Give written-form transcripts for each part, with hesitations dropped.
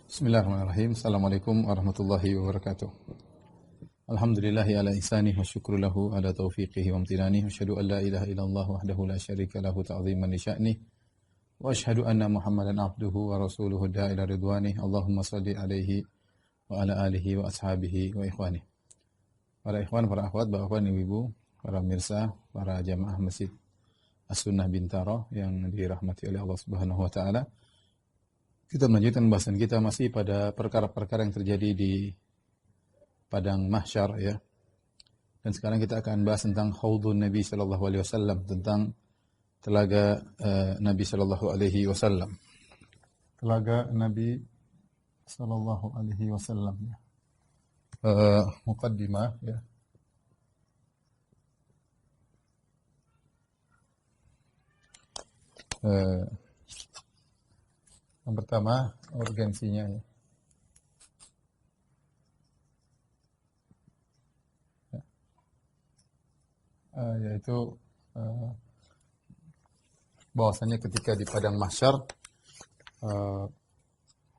Bismillahirrahmanirrahim. Assalamualaikum warahmatullahi wabarakatuh. Alhamdulillahi ala ihsanih wa syukru lahu ala taufiqihi wa amtinani. Wa asyhadu an la ilaha illallah wahdahu la syarika lahu ta'ziman li sya'nih. Wa asyhadu anna Muhammadan abduhu wa rasuluhu da'ila ridwanih. Allahumma salli alaihi wa ala alihi wa ashabihi wa ikhwanih. Para ikhwan, para akhwat, bapak-bapak, ibu-ibu, para pemirsa, para jamaah Masjid As-Sunnah Bintaro yang dirahmati oleh Allah Subhanahu wa taala. Kita melanjutkan bahasan kita masih pada perkara-perkara yang terjadi di padang mahsyar ya. Dan sekarang kita akan bahas tentang haudun Nabi sallallahu alaihi wasallam, tentang telaga Nabi sallallahu alaihi wasallam. Telaga Nabi sallallahu alaihi wasallam ya. Muqaddimah ya. Yang pertama, urgensinya ya. Yaitu bahwasanya ketika di padang mahsyar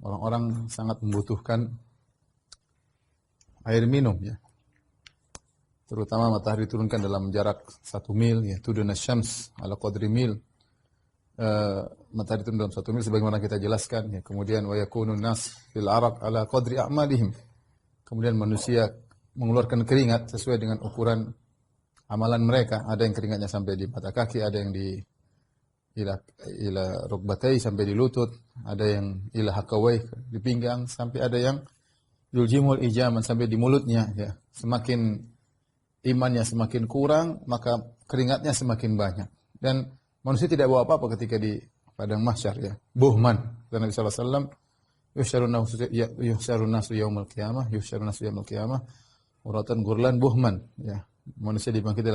orang-orang sangat membutuhkan air minum ya. Terutama matahari diturunkan dalam jarak 1 mil ya, tudun syams ala qadri mil. Matahari turun dalam 1 mil sebagaimana kita jelaskan ya. Kemudian wa yakunun nas fil araq ala qadri a'malihim. Kemudian manusia mengeluarkan keringat sesuai dengan ukuran amalan mereka. Ada yang keringatnya sampai di mata kaki, ada yang di ila rukbatai sampai di lutut, ada yang ila hakawai di pinggang, sampai ada yang yuljimul ijaman sampai di mulutnya ya. Semakin imannya semakin kurang, maka keringatnya semakin banyak. Dan manusia tidak bawa apa-apa ketika di padang mahsyar ya. Buhman. Dan Nabi sallallahu alaihi wasallam yuhsyarun nasu yaumul qiyamah uratan gurlan buhman ya. Manusia dibangkit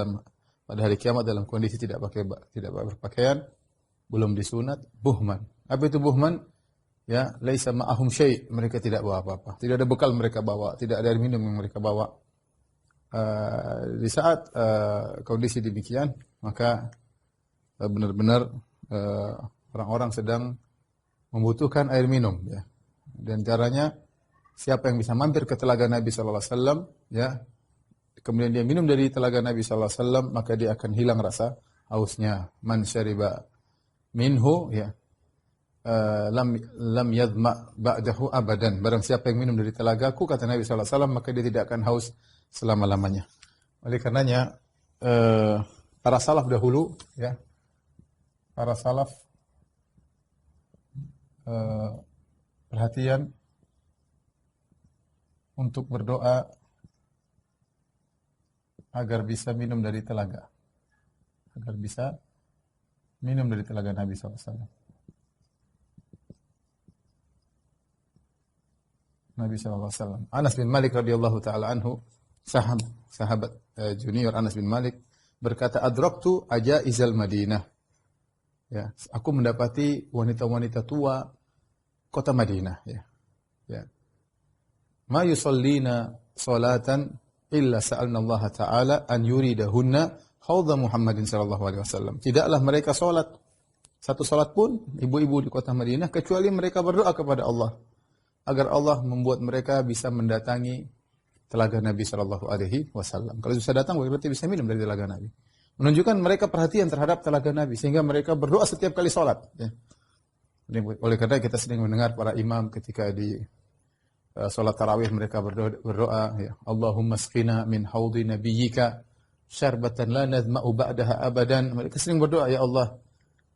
pada hari kiamat dalam kondisi tidak berpakaian, belum disunat, buhman. Apa itu buhman? Ya, laisa ma'ahum syai', mereka tidak bawa apa-apa. Tidak ada bekal mereka bawa, tidak ada air minum yang mereka bawa. Di saat kondisi demikian, maka benar-benar orang-orang sedang membutuhkan air minum ya. Dan caranya siapa yang bisa mampir ke telaga Nabi sallallahu alaihi wasallam ya, kemudian dia minum dari telaga Nabi sallallahu alaihi wasallam, maka dia akan hilang rasa hausnya. Man syariba minhu ya lam yadhma ba'dahu abadan. Barang siapa yang minum dari telagaku, kata Nabi sallallahu alaihi wasallam, maka dia tidak akan haus selama-lamanya. Oleh karenanya para salaf dahulu ya, para salaf perhatian untuk berdoa agar bisa minum dari telaga. Agar bisa minum dari telaga Nabi SAW. Nabi SAW. Anas bin Malik radhiyallahu ta'ala anhu, sahabat junior Anas bin Malik, berkata, adraktu ajaizal Madinah. Ya, aku mendapati wanita-wanita tua kota Madinah ya. Ya. Ma yusallina salatan illa sa'alna Allah Ta'ala an yuridahunna haudha Muhammadin sallallahu alaihi wasallam. Tidaklah mereka salat satu salat pun ibu-ibu di kota Madinah kecuali mereka berdoa kepada Allah agar Allah membuat mereka bisa mendatangi telaga Nabi sallallahu alaihi wasallam. Kalau bisa datang berarti bisa minum dari telaga Nabi. Menunjukkan mereka perhatian terhadap telaga Nabi sehingga mereka berdoa setiap kali salat ya. Oleh karena kita sering mendengar para imam ketika di salat tarawih mereka berdoa ya, Allahumma asqina min haudi nabiyyika syarbatan la nadma'u ba'daha abadan. Mereka sering berdoa, ya Allah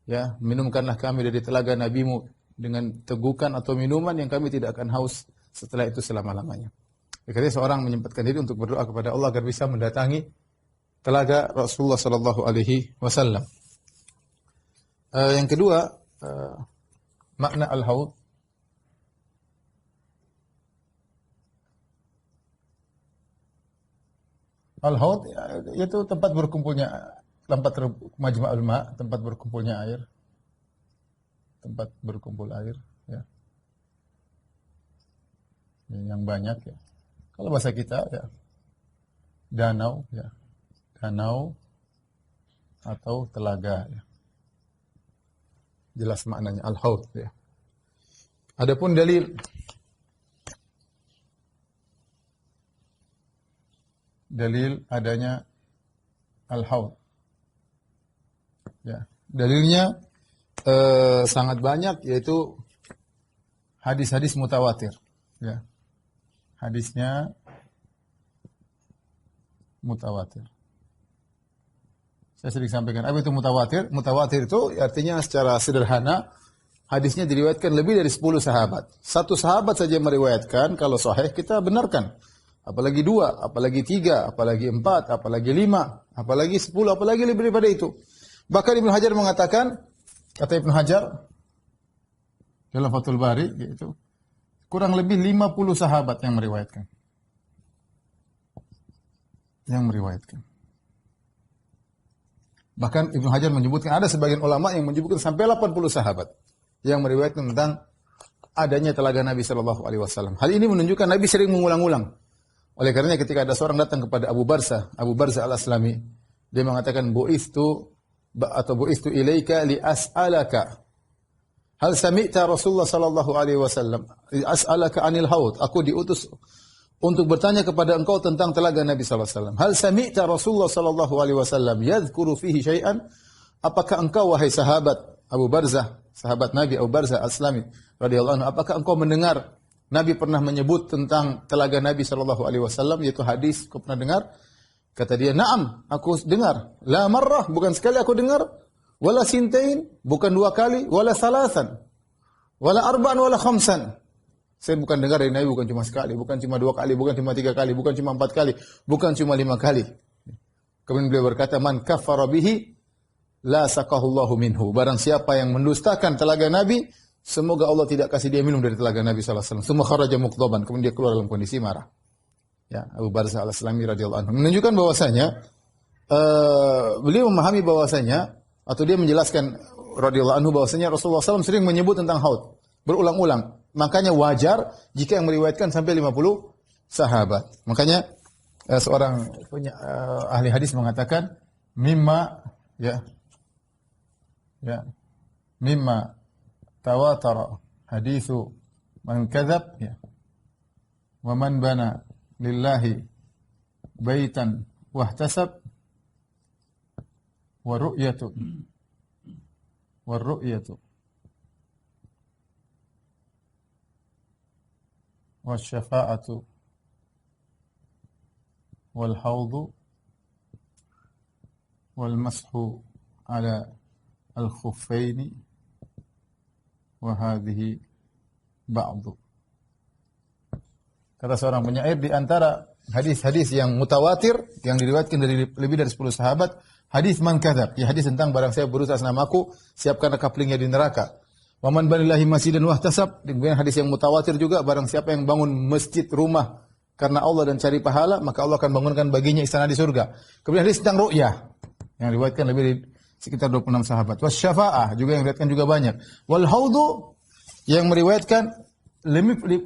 ya, minumkanlah kami dari telaga Nabimu dengan tegukan atau minuman yang kami tidak akan haus setelah itu selama-lamanya. Karena seorang menyempatkan diri untuk berdoa kepada Allah agar bisa mendatangi telaga Rasulullah sallallahu alaihi wasallam. Yang kedua, makna al-haud. Al-haud yaitu tempat berkumpulnya, tempat majma'ul ma', tempat berkumpulnya air. Tempat berkumpul air ya. Yang banyak ya. Kalau bahasa kita ya, danau ya. Danau atau telaga ya. Jelas maknanya al-haud ya. Adapun dalil dalil adanya al-haud. Ya, dalilnya sangat banyak, yaitu hadis-hadis mutawatir. Ya, hadisnya mutawatir. Saya sering sampaikan, apa itu mutawatir? Mutawatir itu artinya secara sederhana, hadisnya diriwayatkan lebih dari 10 sahabat. Satu sahabat saja meriwayatkan, kalau sahih kita benarkan. Apalagi 2, apalagi 3, apalagi 4, apalagi 5, apalagi 10, apalagi lebih daripada itu. Bahkan Ibnu Hajar mengatakan, kata Ibnu Hajar dalam Fathul Bari, yaitu kurang lebih 50 sahabat yang meriwayatkan. Bahkan Ibnu Hajar menyebutkan, ada sebagian ulama yang menyebutkan sampai 80 sahabat yang meriwayatkan tentang adanya telaga Nabi Shallallahu Alaihi Wasallam. Hal ini menunjukkan Nabi sering mengulang-ulang. Oleh karenanya ketika ada seorang datang kepada Abu Barza al-Aslami, dia mengatakan, bu'istu ilaika li as'alaka hal sami'ta Rasulullah sallallahu alaihi wasallam as'alaka anil haud. Aku diutus untuk bertanya kepada engkau tentang telaga Nabi sallallahu alaihi wasallam. Hal sami'ta Rasulullah sallallahu alaihi wasallam yadhkuru fihi syai'an? Apakah engkau wahai sahabat Abu Barzah, sahabat Nabi Abu Barzah al-Aslami radhiyallahu anhu, apakah engkau mendengar Nabi pernah menyebut tentang telaga Nabi sallallahu alaihi wasallam, yaitu hadis? Kau pernah dengar? Kata dia, "Na'am, aku dengar. La marrah, bukan sekali aku dengar. Wala sintain, bukan 2 kali. Wala salasan. Wala arba'an, wala khamsan." Saya bukan dengar dari Nabi, bukan cuma sekali, bukan cuma 2 kali, bukan cuma 3 kali, bukan cuma 4 kali, bukan cuma 5 kali. Kemudian beliau berkata, "Man kafara bihi, la sakahullahu minhu." Barang siapa yang mendustakan telaga Nabi, semoga Allah tidak kasih dia minum dari telaga Nabi sallallahu alaihi wasallam. Summa kharaja muqdaban, kemudian dia keluar dalam kondisi marah. Ya, Abu Barzah al-Aslami radhiyallahu anhu menunjukkan bahwasanya beliau memahami bahwasanya, atau dia menjelaskan radhiyallahu anhu bahwasanya Rasulullah SAW sering menyebut tentang haud berulang-ulang. Makanya wajar jika yang meriwayatkan sampai 50 sahabat. Makanya seorang ahli hadis mengatakan mimma tawatara hadithu man kadzab, ya, wa man bana lillahi baitan wahtasab wa ru'yatu wa syafa'atu wal haudu wal mashu ala al khuffaini wa hadhihi ba'du. Kata seorang penyair, di antara hadis-hadis yang mutawatir yang diriwayatkan dari lebih dari 10 sahabat, hadis man kadzab, ya, hadis tentang barang saya berusaha namaku, siapkanlah kaplingnya di neraka. Wa man banillahi masjidan wahtasab, kemudian hadis yang mutawatir juga, barang siapa yang bangun masjid, rumah karena Allah dan cari pahala, maka Allah akan bangunkan baginya istana di surga. Kemudian hadis tentang ru'yah yang diriwayatkan lebih dari sekitar 26 sahabat. Wasyafa'ah juga yang diriwayatkan juga banyak. Wal haudu yang meriwayatkan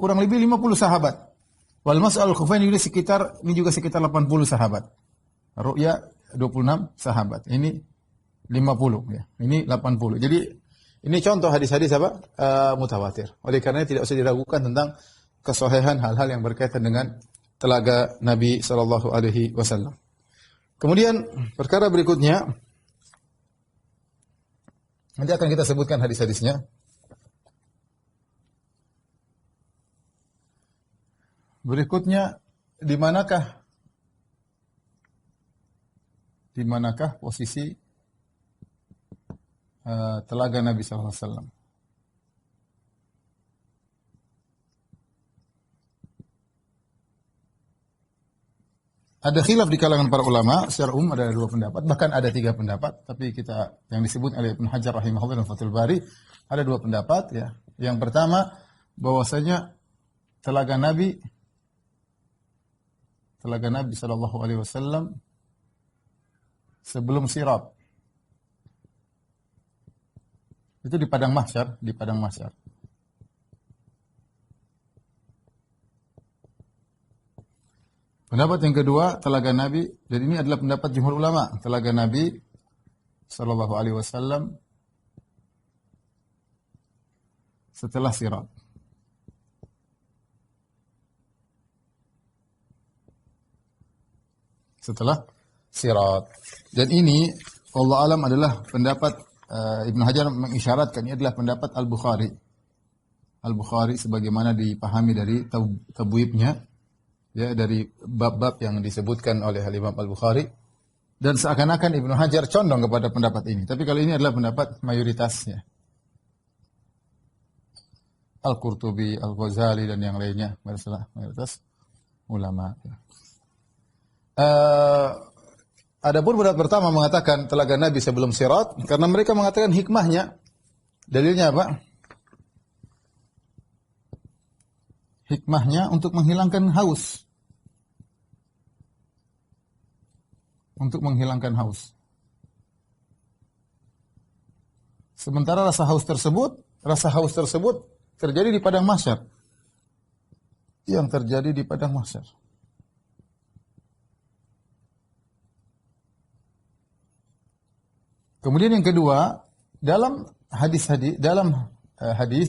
kurang lebih 50 sahabat. Wal mas'al khufain ini juga sekitar 80 sahabat. Ru'ya 26 sahabat. Ini 50, ya. Ini 80. Jadi ini contoh hadis-hadis apa? Mutawatir. Oleh karena tidak usah diragukan tentang kesahihan hal-hal yang berkaitan dengan telaga Nabi sallallahu alaihi wasallam. Kemudian perkara berikutnya, nanti akan kita sebutkan hadis-hadisnya. Berikutnya, di manakah posisi telaga Nabi sallallahu alaihi wasallam? Ada khilaf di kalangan para ulama, secara umum ada 2 pendapat, bahkan ada 3 pendapat, tapi kita yang disebut oleh Ibnu Hajar rahimahullah dan Fathul Bari ada 2 pendapat, ya. Yang pertama, bahwasanya telaga Nabi sallallahu alaihi wasallam sebelum Sirat. Itu di padang mahsyar, Pendapat yang kedua, telaga Nabi, dan ini adalah pendapat jumhur ulama, telaga Nabi sallallahu alaihi wasallam setelah Sirat. Setelah sirat. Dan ini Allah alam adalah pendapat Ibnu Hajar mengisyaratkan ini adalah pendapat Al-Bukhari. Al-Bukhari sebagaimana dipahami dari tabwibnya, ya, dari bab-bab yang disebutkan oleh Imam Al-Bukhari, dan seakan-akan Ibnu Hajar condong kepada pendapat ini. Tapi kalau ini adalah pendapat mayoritasnya. Al-Qurtubi, Al-Ghazali dan yang lainnya, mayoritas ulama. Adapun pendapat pertama mengatakan telaga Nabi sebelum sirat, karena mereka mengatakan hikmahnya. Dalilnya apa? Hikmahnya untuk menghilangkan haus. Untuk menghilangkan haus. Sementara rasa haus tersebut terjadi di padang mahsyar. Yang terjadi di padang mahsyar. Kemudian yang kedua, dalam hadis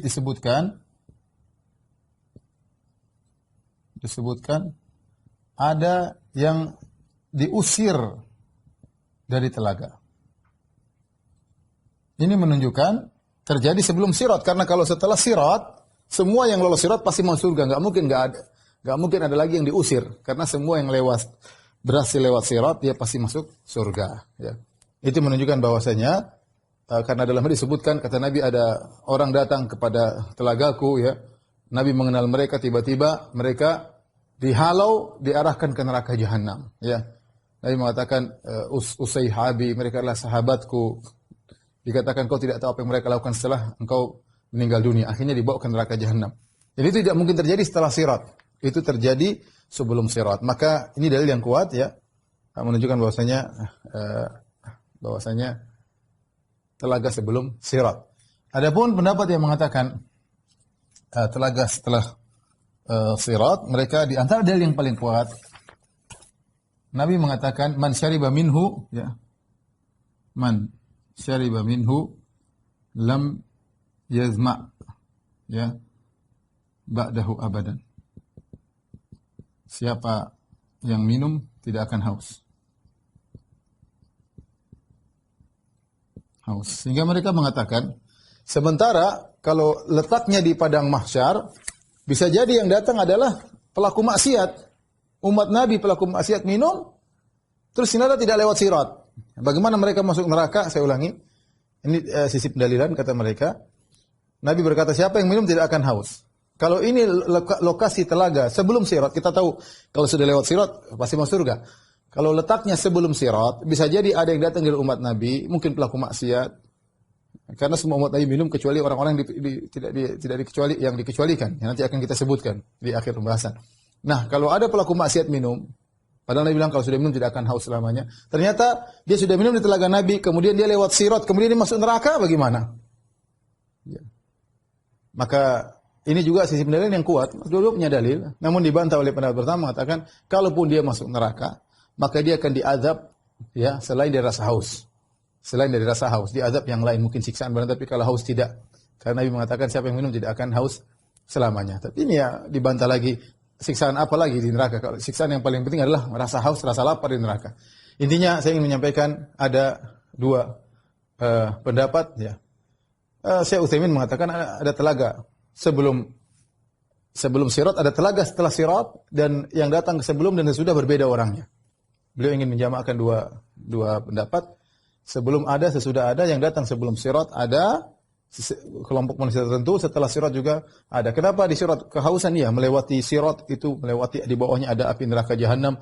disebutkan ada yang diusir dari telaga. Ini menunjukkan terjadi sebelum sirat, karena kalau setelah sirat semua yang lolos sirat pasti masuk surga, nggak mungkin ada lagi yang diusir, karena semua yang berhasil lewat sirat dia pasti masuk surga, ya. Itu menunjukkan bahwasanya karena dalam hadis disebutkan, kata Nabi, ada orang datang kepada telagaku, ya. Nabi mengenal mereka, tiba-tiba mereka dihalau, diarahkan ke neraka jahanam, ya. Nabi mengatakan, usayhabi, mereka adalah sahabatku. Dikatakan kau tidak tahu apa yang mereka lakukan setelah engkau meninggal dunia. Akhirnya dibawa ke neraka jahanam. Jadi itu tidak mungkin terjadi setelah sirat. Itu terjadi sebelum sirat. Maka ini dalil yang kuat, ya, menunjukkan bahwasanya telaga sebelum sirat. Adapun pendapat yang mengatakan telaga setelah sirat, mereka di antara dalil yang paling kuat, Nabi mengatakan man syariba minhu, ya, man syariba minhu lam yazma, ya, ba'dahu abadan. Siapa yang minum tidak akan haus. Sehingga mereka mengatakan, sementara kalau letaknya di padang mahsyar, bisa jadi yang datang adalah pelaku maksiat. Umat Nabi pelaku maksiat minum, terus ternyata tidak lewat sirat. Bagaimana mereka masuk neraka? Saya ulangi. Ini sisi pendalilan, kata mereka. Nabi berkata, siapa yang minum tidak akan haus. Kalau ini lokasi telaga sebelum sirat, kita tahu kalau sudah lewat sirat pasti masuk surga. Kalau letaknya sebelum sirat, bisa jadi ada yang datang dari umat Nabi, mungkin pelaku maksiat. Karena semua umat Nabi minum kecuali orang-orang tidak dikecualikan. Yang nanti akan kita sebutkan di akhir pembahasan. Nah, kalau ada pelaku maksiat minum, padahal Nabi bilang kalau sudah minum tidak akan haus selamanya. Ternyata dia sudah minum di telaga Nabi, kemudian dia lewat sirat, kemudian dia masuk neraka, bagaimana? Ya. Maka ini juga sisi pendalilan yang kuat. Dua-dua punya dalil, namun dibantah oleh pendapat pertama mengatakan, kalaupun dia masuk neraka, maka dia akan diazab, ya, selain dari rasa haus. Selain dari rasa haus, diazab yang lain, mungkin siksaan berat, tapi kalau haus tidak. Karena Nabi mengatakan siapa yang minum tidak akan haus selamanya. Tapi ini ya dibantah lagi, siksaan apa lagi di neraka? Kalau siksaan yang paling penting adalah rasa haus, rasa lapar di neraka. Intinya saya ingin menyampaikan ada dua pendapat, ya. Syekh Utsaimin mengatakan ada telaga sebelum sirat, ada telaga setelah sirat, dan yang datang sebelum dan sesudah berbeda orangnya. Beliau ingin menjamakkan dua pendapat. Sebelum ada, sesudah ada. Yang datang sebelum sirat ada kelompok manusia tertentu, setelah sirat juga ada. Kenapa di sirat? Kehausan, ya, melewati sirat itu, melewati di bawahnya ada api neraka jahanam,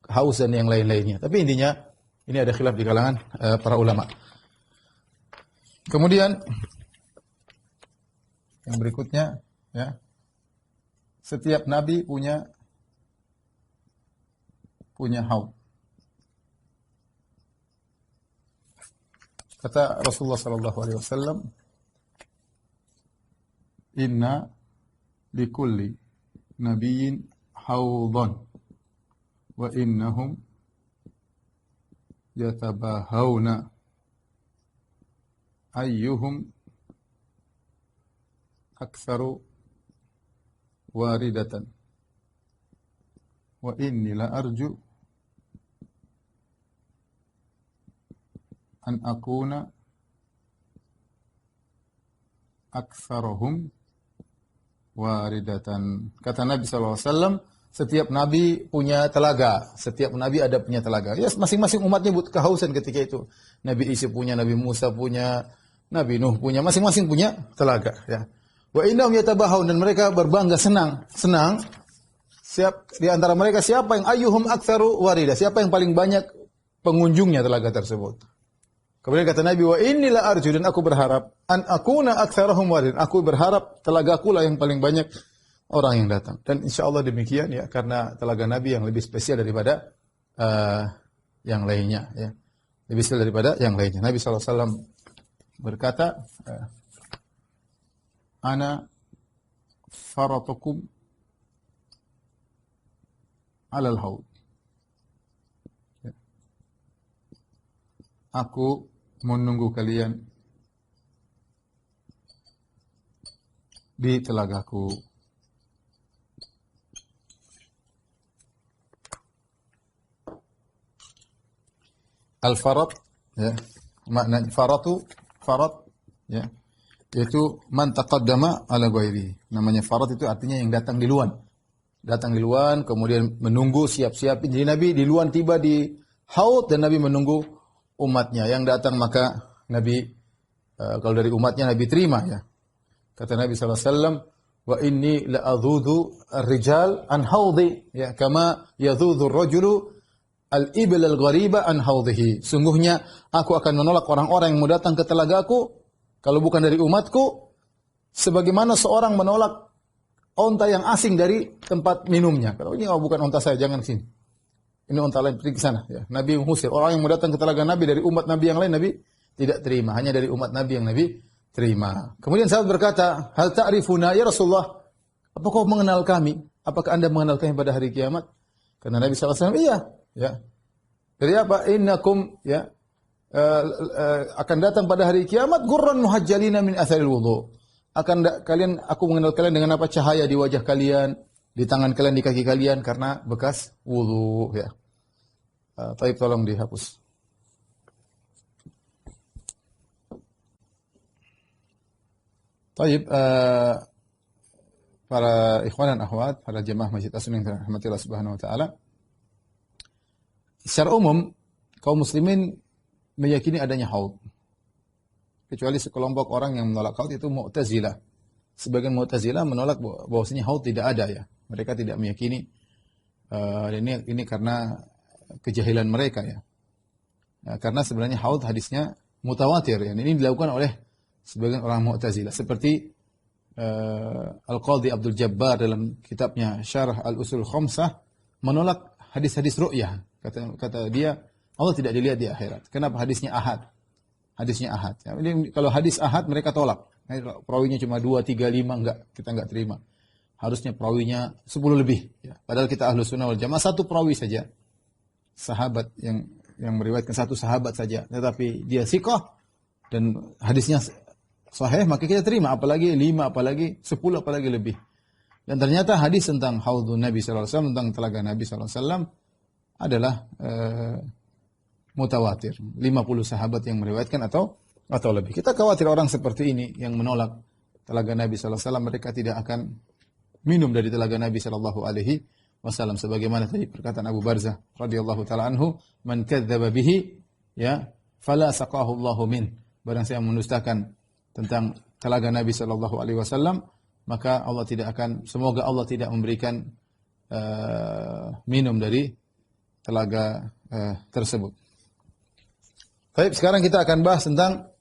haus dan yang lain-lainnya. Tapi intinya ini ada khilaf di kalangan para ulama. Kemudian yang berikutnya, ya, setiap nabi punya haud. Kata Rasulullah sallallahu alaihi wasallam, "Inna likulli nabiyyin haudan wa innahum yatabahawna ayyuhum aktsaru waridatan wa inni la arju an akuna aktsarahum waridatan. Kata Nabi SAW, setiap nabi punya telaga. Setiap nabi ada punya telaga. Ya, masing-masing umatnya kehausan ketika itu. Nabi Isa punya, Nabi Musa punya, Nabi Nuh punya, masing-masing punya telaga. Ya. Wa innahum yatabahun, dan mereka berbangga, senang. Di antara mereka siapa yang ayyuhum aktsaru warida, siapa yang paling banyak pengunjungnya telaga tersebut. Kemudian kata Nabi, wa inni la arju, dan aku berharap an akuna aktsarahum waridan, aku berharap telagaku lah yang paling banyak orang yang datang. Dan insyaallah demikian ya, karena telaga Nabi yang lebih spesial daripada yang lainnya ya. Lebih spesial daripada yang lainnya. Nabi SAW berkata, ana faratukum alal haud. Aku menunggu kalian di telagaku. Al-farat, ya, makna farat ya, yaitu man taqaddama ala ghairi. Namanya farat itu artinya yang datang duluan. Datang duluan, kemudian menunggu, siap-siap. Jadi Nabi duluan tiba di haud dan Nabi menunggu umatnya yang datang, maka Nabi kalau dari umatnya Nabi terima ya. Kata Nabi SAW, wa inni la'adhudu ar-rijal an haudhi, ya, kama yadhudhu ar-rajulu al-ibil al-ghariba an haudhihi. Sungguhnya aku akan menolak orang-orang yang mau datang ke telagaku kalau bukan dari umatku, sebagaimana seorang menolak onta yang asing dari tempat minumnya. Kalau ini bukan onta saya, jangan sini. Ini onta lain, pergi ke sana. Ya. Nabi mengusir orang yang mau datang ke telaga Nabi dari umat Nabi yang lain, Nabi tidak terima. Hanya dari umat Nabi yang Nabi terima. Kemudian sahabat berkata, hal ta'rifuna ya Rasulullah? Apa kau mengenal kami? Apakah anda mengenal kami pada hari kiamat? Karena Nabi SAW, iya. Ya. Dari apa? Innakum ya akan datang pada hari kiamat gurran muhajjalina min atharil wudu. Aku mengenal kalian dengan apa? Cahaya di wajah kalian, di tangan kalian, di kaki kalian karena bekas wudu ya. Taib, tolong dihapus. Taib, para ikhwan dan akhwat, para jemaah Masjid As-Sunnah yang dirahmati Allah Subhanahu wa taala. Secara umum, kaum muslimin meyakini adanya haud. Kecuali sekelompok orang yang menolak haud, itu Mu'tazilah. Sebagian Mu'tazilah menolak bahwasanya haud tidak ada ya. Mereka tidak meyakini, ini karena kejahilan mereka ya. Karena sebenarnya haud hadisnya mutawatir ya. Ini dilakukan oleh sebagian orang Mu'tazilah. Seperti Al-Qadhi Abdul Jabbar dalam kitabnya Syarah Al-Usul Khamsah menolak hadis-hadis ru'yah. Kata dia, Allah tidak dilihat di akhirat. Kenapa? Hadisnya ahad. Hadisnya ahad. Ya, kalau hadis ahad mereka tolak. Perawinya cuma 2, 3, 5, kita enggak terima. Harusnya perawinya 10 lebih. Ya. Padahal kita Ahlus Sunnah wal Jamaah satu perawi saja. Sahabat yang meriwayatkan satu sahabat saja. Tetapi dia thiqah dan hadisnya sahih, maka kita terima. Apalagi 5, apalagi 10, apalagi lebih. Dan ternyata hadis tentang haudun Nabi SAW, tentang telaga Nabi SAW, adalah mutawatir. 50 sahabat yang meriwayatkan atau lebih. Kita khawatir orang seperti ini yang menolak telaga Nabi SAW, mereka tidak akan minum dari telaga Nabi SAW. Sebagaimana tadi perkataan Abu Barzah radhiyallahu taala anhu, man kadzdzaba bihi ya fala saqahu Allahu min. Barang siapa mendustakan tentang telaga Nabi SAW, maka semoga Allah tidak memberikan minum dari telaga tersebut. Baik, sekarang kita akan bahas tentang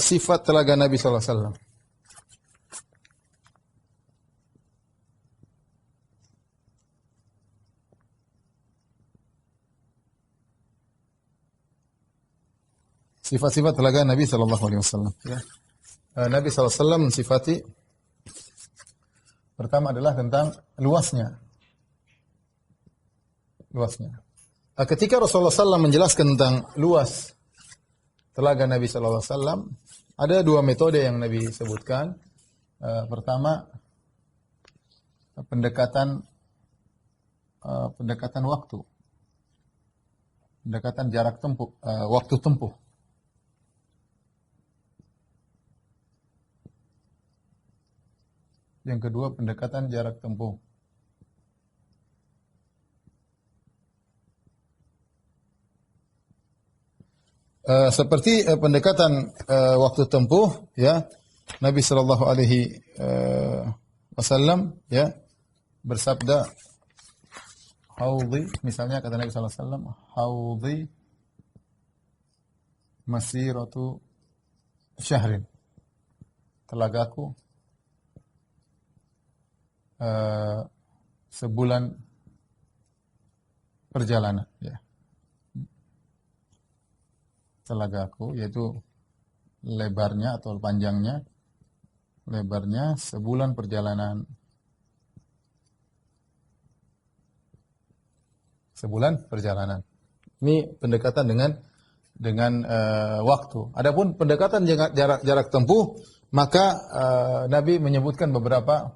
sifat telaga Nabi SAW. Sifat-sifat telaga Nabi SAW. Ya. Nabi SAW mensifati, pertama adalah tentang luasnya. Ketika Rasulullah SAW menjelaskan tentang luas telaga Nabi SAW, ada 2 metode yang Nabi sebutkan. Pertama, pendekatan waktu, pendekatan jarak tempuh, waktu tempuh. Yang kedua pendekatan jarak tempuh. Seperti pendekatan waktu tempuh, ya, Nabi Shallallahu Alaihi Wasallam, ya, bersabda, haudhi, misalnya kata Nabi Shallallahu Alaihi Wasallam, haudhi masiratu syahrin, telagaku sebulan perjalanan, ya. Telagaku yaitu lebarnya atau panjangnya, lebarnya sebulan perjalanan. Sebulan perjalanan. Ini pendekatan dengan waktu. Adapun pendekatan jarak tempuh, maka Nabi menyebutkan beberapa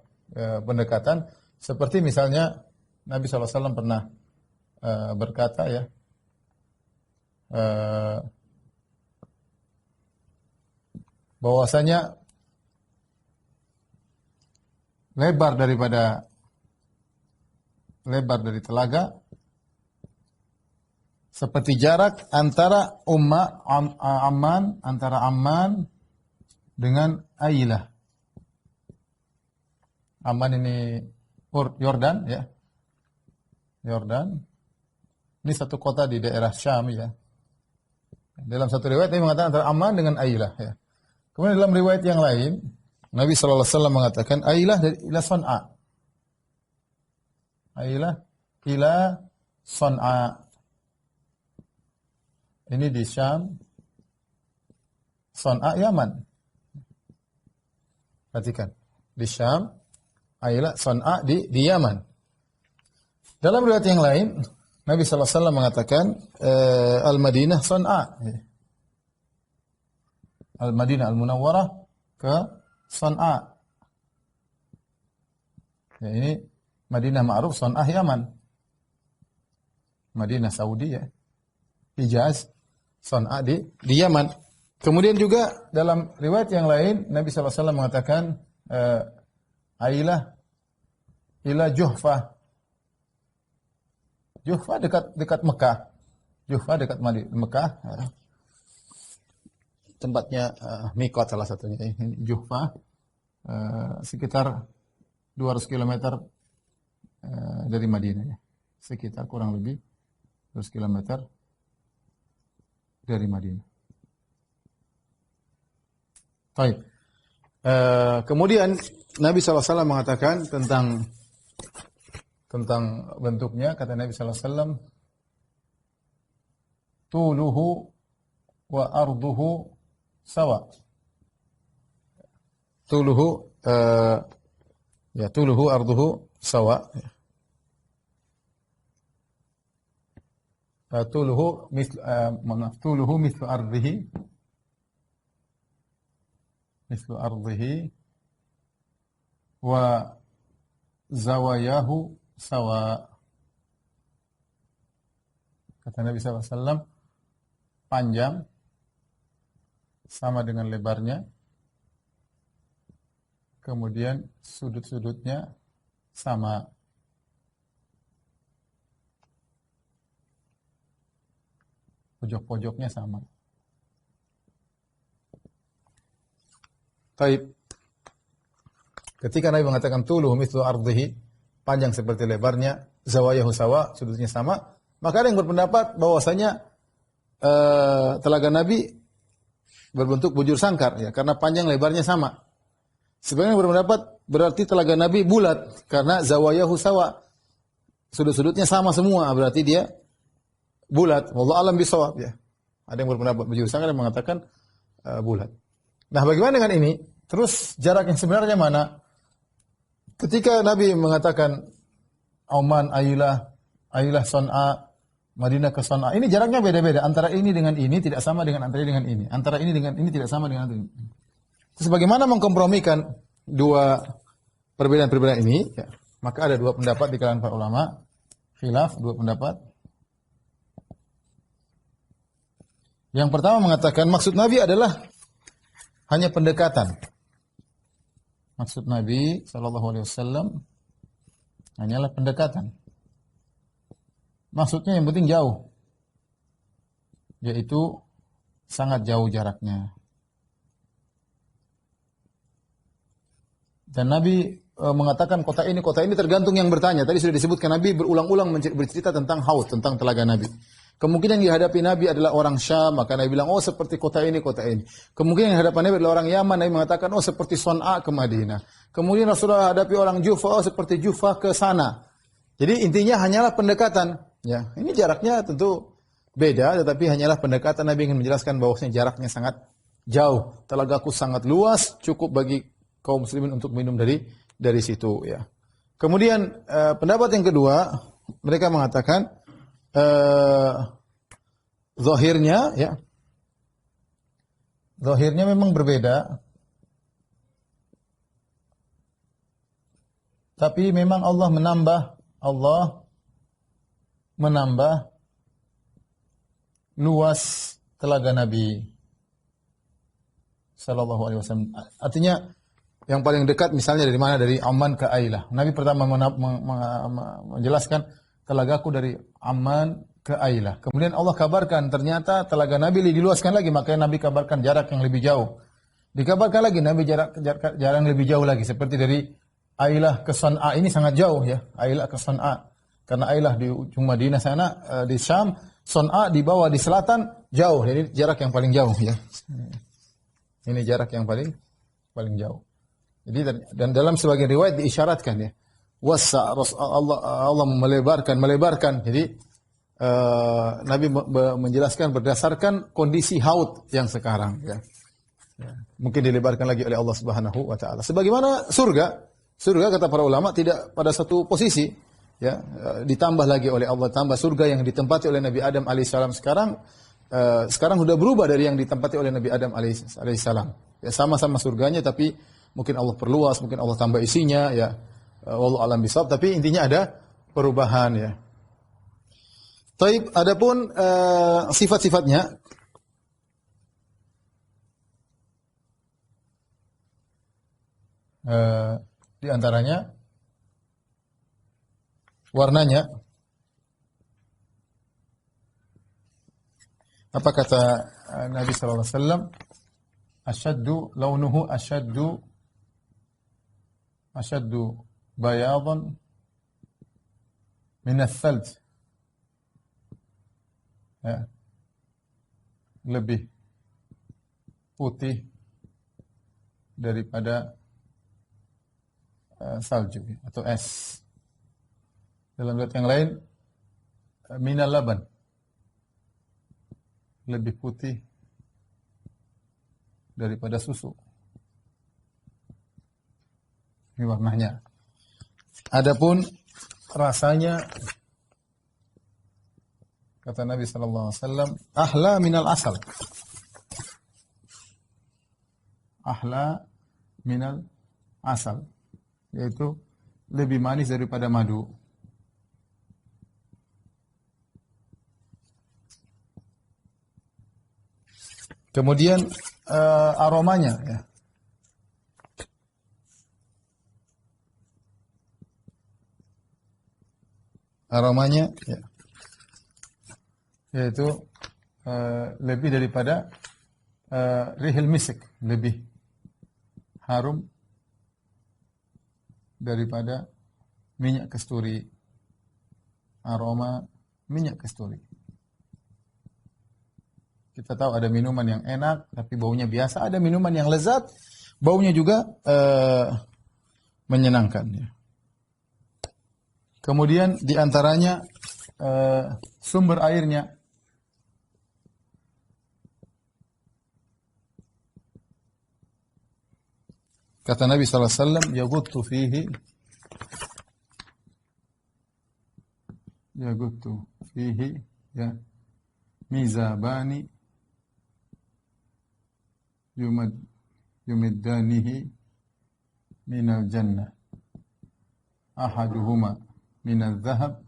pendekatan, seperti misalnya Nabi SAW pernah berkata, ya, bahwasanya lebar dari telaga seperti jarak antara antara Amman dengan Ailah. Amman ini Yordan, ya. Yordan. Ini satu kota di daerah Syam, ya. Dalam satu riwayat ini mengatakan antara Amman dengan Ailah, ya. Kemudian dalam riwayat yang lain, Nabi sallallahu alaihi wasallam mengatakan Ailah ila Son'a. Ailah ila Son'a. Ini di Syam. Son'a Yaman. Perhatikan. Di Syam, Ailah, Son'a di Yaman. Dalam riwayat yang lain, Nabi sallallahu alaihi wasallam mengatakan Al-Madinah Son'a. Al-Madinah Al-Munawwarah ke Son'a. Ya, ini Madinah ma'ruf, Son'a Yaman. Madinah Saudi, ya. Hijaz, Son'a di Yaman. Kemudian juga dalam riwayat yang lain Nabi sallallahu alaihi wasallam mengatakan Ailah ila Juhfah. Juhfah dekat Mekah. Juhfah dekat Mekah. Tempatnya Miqat salah satunya. Ini Juhfah, sekitar 200 km dari Madinah, ya. Sekitar kurang lebih 200 km dari Madinah. Baik. Kemudian Nabi SAW mengatakan tentang bentuknya, kata Nabi SAW, tuluhu wa arduhu sawa. Tuluhu tuluhu arduhu sawa. Tuluhu mithlu ardihi wa zawayahu sawa. Kata Nabi SAW, panjang sama dengan lebarnya, kemudian sudut-sudutnya sama. Pojok-pojoknya sama. Taib. Ketika Nabi mengatakan tuluhu mithlu ardihi, panjang seperti lebarnya, zawayahu sawa, sudutnya sama, maka ada yang berpendapat bahwasanya telaga Nabi berbentuk bujur sangkar, ya, karena panjang lebarnya sama. Sebagian berpendapat berarti telaga Nabi bulat karena zawayahu sawa, sudut-sudutnya sama semua, berarti dia bulat. Wallahu alam bisawab, ya. Ada yang berpendapat bujur sangkar, yang mengatakan bulat. Nah, bagaimana dengan ini? Terus jarak yang sebenarnya mana? Ketika Nabi mengatakan Oman, Ailah, Son'a, Madinah ke Son'a, ini jaraknya beda-beda. Antara ini dengan ini tidak sama dengan antara ini dengan ini. Antara ini dengan ini tidak sama dengan ini. Terus bagaimana mengkompromikan dua perbedaan-perbedaan ini? Ya, maka ada dua pendapat di kalangan para ulama. Khilaf, dua pendapat. Yang pertama mengatakan maksud Nabi adalah hanya pendekatan. Maksud Nabi sallallahu alaihi wasallam hanyalah pendekatan. Maksudnya yang penting jauh. Yaitu sangat jauh jaraknya. Dan Nabi mengatakan kota ini tergantung yang bertanya. Tadi sudah disebutkan Nabi berulang-ulang bercerita tentang haud, tentang telaga Nabi. Kemungkinan yang dihadapi Nabi adalah orang Syam, maka Nabi bilang, oh seperti kota ini, kota ini. Kemungkinan yang dihadapi Nabi adalah orang Yaman, Nabi mengatakan, oh seperti Son'a ke Madinah. Kemudian Rasulullah hadapi orang Jufa, oh seperti Jufa ke sana. Jadi intinya hanyalah pendekatan. Ya, ini jaraknya tentu beda, tetapi hanyalah pendekatan. Nabi ingin menjelaskan bahwasanya jaraknya sangat jauh. Telagaku sangat luas, cukup bagi kaum muslimin untuk minum dari situ. Ya. Kemudian pendapat yang kedua, mereka mengatakan zahirnya memang berbeda, tapi memang Allah menambah luas telaga Nabi sallallahu alaihi wasallam. Artinya yang paling dekat misalnya dari mana? Dari Amman ke Ailah. Nabi pertama menjelaskan telagaku dari Amman ke Ailah. Kemudian Allah kabarkan ternyata telaga Nabi diluaskan lagi, makanya Nabi kabarkan jarak yang lebih jauh. Dikabarkan lagi Nabi jarak yang lebih jauh lagi, seperti dari Ailah ke Son'a, ini sangat jauh ya, Ailah ke Son'a. Karena Ailah di ujung Madinah sana, di Syam, Son'a di bawah di selatan jauh. Jadi jarak yang paling jauh ya. Ini jarak yang paling jauh. Jadi dan dalam sebagian riwayat diisyaratkan ya. Wasa Allah melebarkan. Jadi Nabi menjelaskan berdasarkan kondisi haud yang sekarang ya. Mungkin dilebarkan lagi oleh Allah Subhanahu wa taala. Sebagaimana surga kata para ulama tidak pada satu posisi ya, ditambah lagi oleh Allah, tambah surga yang ditempati oleh Nabi Adam alaihissalam sekarang sudah berubah dari yang ditempati oleh Nabi Adam alaihissalam. Ya, sama-sama surganya tapi mungkin Allah perluas, mungkin Allah tambah isinya ya. Wallahu alam bisawab, tapi intinya ada perubahan ya. Taib, adapun sifat-sifatnya di antaranya warnanya. Apa kata Nabi sallallahu alaihi wasallam? Ashaddu launuhu ashaddu bayadan min ats-thalj. Ya. Lebih putih daripada salju atau es. Dalam riwayat yang lain minal laban, lebih putih daripada susu. Ini warnanya. Adapun rasanya, kata Nabi sallallahu alaihi wasallam, ahla minal asal. Ahla minal asal, yaitu lebih manis daripada madu. Kemudian aromanya ya. Aromanya ya. Yaitu lebih daripada rihil misik, lebih harum daripada minyak kasturi. Aroma minyak kasturi. Kita tahu ada minuman yang enak tapi baunya biasa, ada minuman yang lezat, baunya juga menyenangkan ya. Kemudian di antaranya sumber airnya. Kata Nabi sallallahu alaihi wasallam, yaguttu fihi ya mizabani yumiddanihi minal jannah, ahaduhuma minal dhahab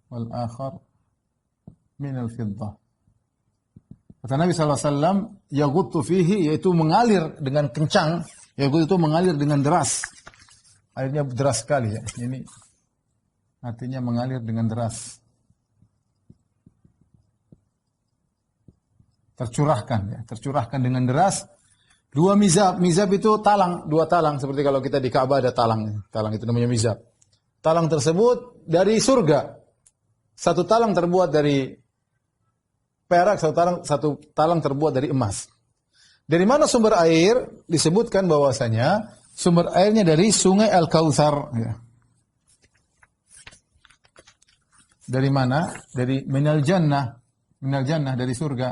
wal akhar minal fiddah. Kata Nabi sallallahu alaihi wasallam, yaguttu fihi, yaitu mengalir dengan kencang Yaqut itu mengalir dengan deras. Airnya deras sekali ya. Ini artinya mengalir dengan deras. Tercurahkan ya, tercurahkan dengan deras. Dua mizab, mizab itu talang, dua talang seperti kalau kita di Ka'bah ada talang. Talang itu namanya mizab. Talang tersebut dari surga. Satu talang terbuat dari perak, satu talang terbuat dari emas. Dari mana sumber air? Disebutkan bahwasanya sumber airnya dari Sungai Al-Kautsar ya. Dari mana? Dari minal jannah dari surga.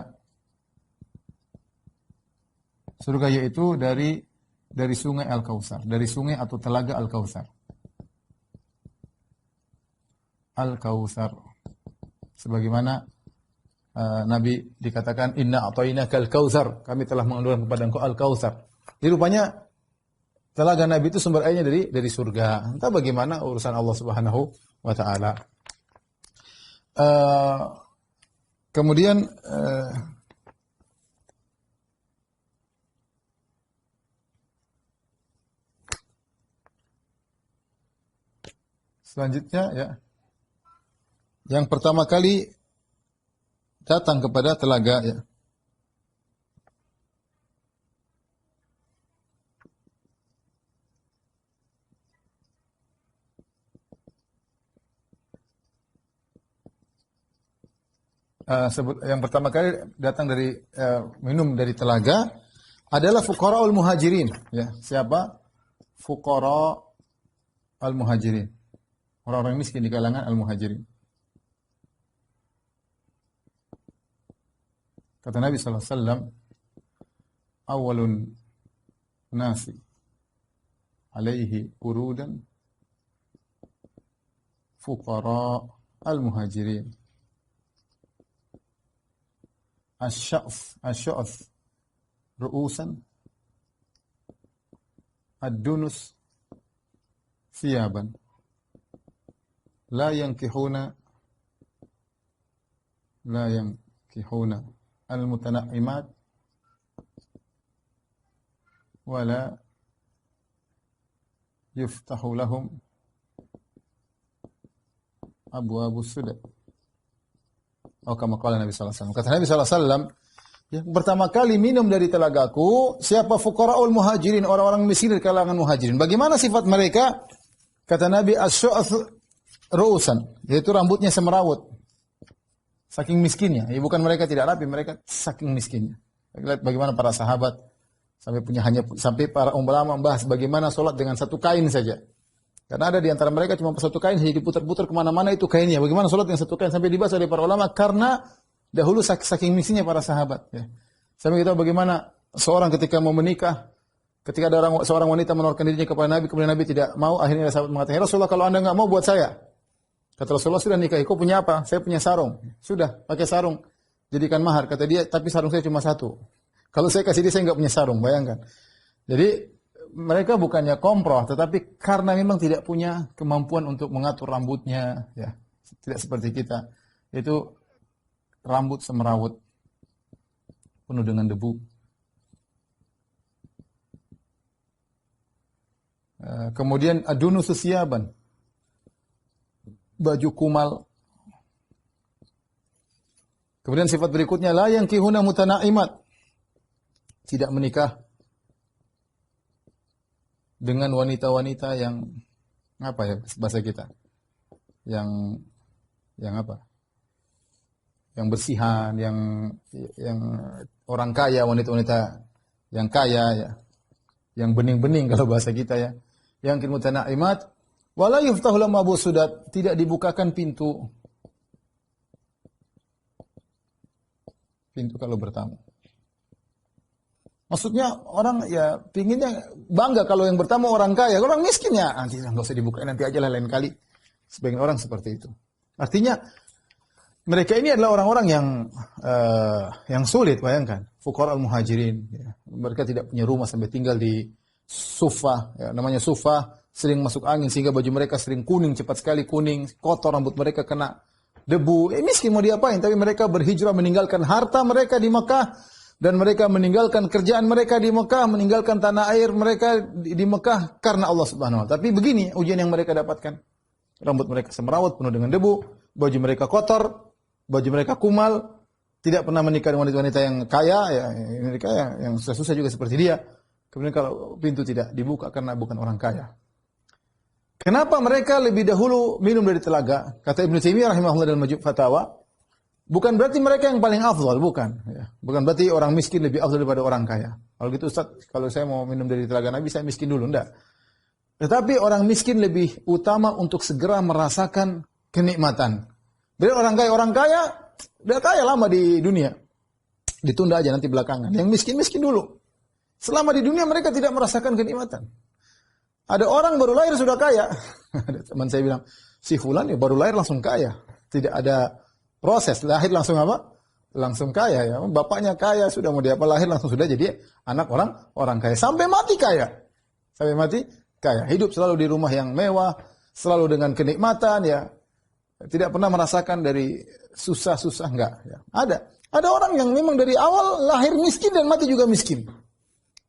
Surga yaitu dari Sungai Al-Kautsar, dari sungai atau telaga Al-Kautsar. Al-Kautsar. Sebagaimana Nabi dikatakan inna a'tainakal kautsar, kami telah mengandungkan kepada engkau Al-Kautsar. Jadi rupanya telaga Nabi itu sumber airnya dari surga. Entah bagaimana urusan Allah Subhanahu wa taala. Kemudian selanjutnya ya. Yang pertama kali datang kepada telaga ya. Yang pertama kali datang dari minum dari telaga adalah fuqara'ul muhajirin ya. Siapa? Fuqara al-muhajirin. Orang-orang miskin di kalangan al-muhajirin. Kata Nabi sallallahu alaihi wasallam, awalun nasi alaihi urudan fuqara al-muhajirin. Asy'af ru'usan ad-dunus thiyaban la yankihuna al-mutanaimat wala yuftahu lahum abwabus sudah. Oh, kama qala Nabi sallallahu alaihi wasallam. Kata Nabi sallallahu alaihi wasallam, yang pertama kali minum dari telagaku siapa fuqara'ul muhajirin, orang-orang miskin dari kalangan muhajirin. Bagaimana sifat mereka? Kata Nabi as-syu'ath ru'usan, yaitu rambutnya semerawut. Saking miskinnya, ya bukan mereka tidak rapi, mereka saking miskinnya. Lihat bagaimana para sahabat sampai para ulama membahas bagaimana sholat dengan satu kain saja. Karena ada di antara mereka cuma satu kain saja diputar-putar kemana-mana itu kainnya. Bagaimana sholat dengan satu kain sampai dibahas oleh para ulama karena dahulu saking miskinnya para sahabat. Ya. Sampai kita bagaimana seorang ketika mau menikah, ketika ada seorang wanita menawarkan dirinya kepada Nabi, kemudian Nabi tidak mau, akhirnya sahabat mengatakan, ya Rasulullah kalau anda nggak mau buat saya. Kata Rasulullah, sudah nikah, kau punya apa? Saya punya sarung. Sudah, pakai sarung. Jadikan mahar. Kata dia, tapi sarung saya cuma satu. Kalau saya kasih dia, saya nggak punya sarung, bayangkan. Jadi mereka bukannya komproh, tetapi karena memang tidak punya kemampuan untuk mengatur rambutnya, ya tidak seperti kita, yaitu rambut semerawut, penuh dengan debu. Kemudian adunu susyaban, baju kumal. Kemudian sifat berikutnya la yankihuna mutanaimat, tidak menikah dengan wanita-wanita yang apa ya bahasa kita, yang apa, yang bersihan, yang orang kaya, wanita-wanita yang kaya ya, yang bening-bening kalau bahasa kita ya, yang mutanaimat wala yuftahu lahum abwabus sudat, tidak dibukakan pintu kalau bertamu. Maksudnya orang ya pinginnya bangga kalau yang bertamu orang kaya, orang miskin ya nanti nggak usah dibukain, nanti aja lain kali. Sebagian orang seperti itu. Artinya mereka ini adalah orang-orang yang sulit, bayangkan. Fuqara al-muhajirin. Ya. Mereka tidak punya rumah sampai tinggal di sufa, ya, namanya sufa, sering masuk angin sehingga baju mereka sering kuning, cepat sekali kuning, kotor, rambut mereka kena debu. Miskin mau diapain? Tapi mereka berhijrah meninggalkan harta mereka di Mekah, dan mereka meninggalkan kerjaan mereka di Mekah, meninggalkan tanah air mereka di Mekah karena Allah Subhanahu wa taala. Tapi begini ujian yang mereka dapatkan. Rambut mereka semrawut penuh dengan debu, baju mereka kotor, baju mereka kumal, tidak pernah menikah dengan wanita-wanita yang kaya, ya, mereka yang susah-susah juga seperti dia. Kemudian kalau pintu tidak dibuka karena bukan orang kaya. Kenapa mereka lebih dahulu minum dari telaga? Kata Ibnu Taimiyah rahimahullah dalam Majmu' Fatawa, bukan berarti mereka yang paling afdal, bukan. Ya. Bukan berarti orang miskin lebih afdal daripada orang kaya. Kalau gitu Ustaz, kalau saya mau minum dari telaga Nabi, saya miskin dulu, enggak. Tetapi orang miskin lebih utama untuk segera merasakan kenikmatan. Dari orang kaya, udah kaya lama di dunia. Ditunda aja nanti belakangan. Yang miskin dulu. Selama di dunia mereka tidak merasakan kenikmatan. Ada orang baru lahir sudah kaya. Ada teman saya bilang, si fulan ya baru lahir langsung kaya. Tidak ada proses, lahir langsung apa? Langsung kaya ya. Bapaknya kaya, sudah mau diapa lahir langsung sudah jadi anak orang kaya. Sampai mati kaya. Sampai mati kaya. Hidup selalu di rumah yang mewah, selalu dengan kenikmatan ya. Tidak pernah merasakan dari susah-susah enggak ya. Ada orang yang memang dari awal lahir miskin dan mati juga miskin.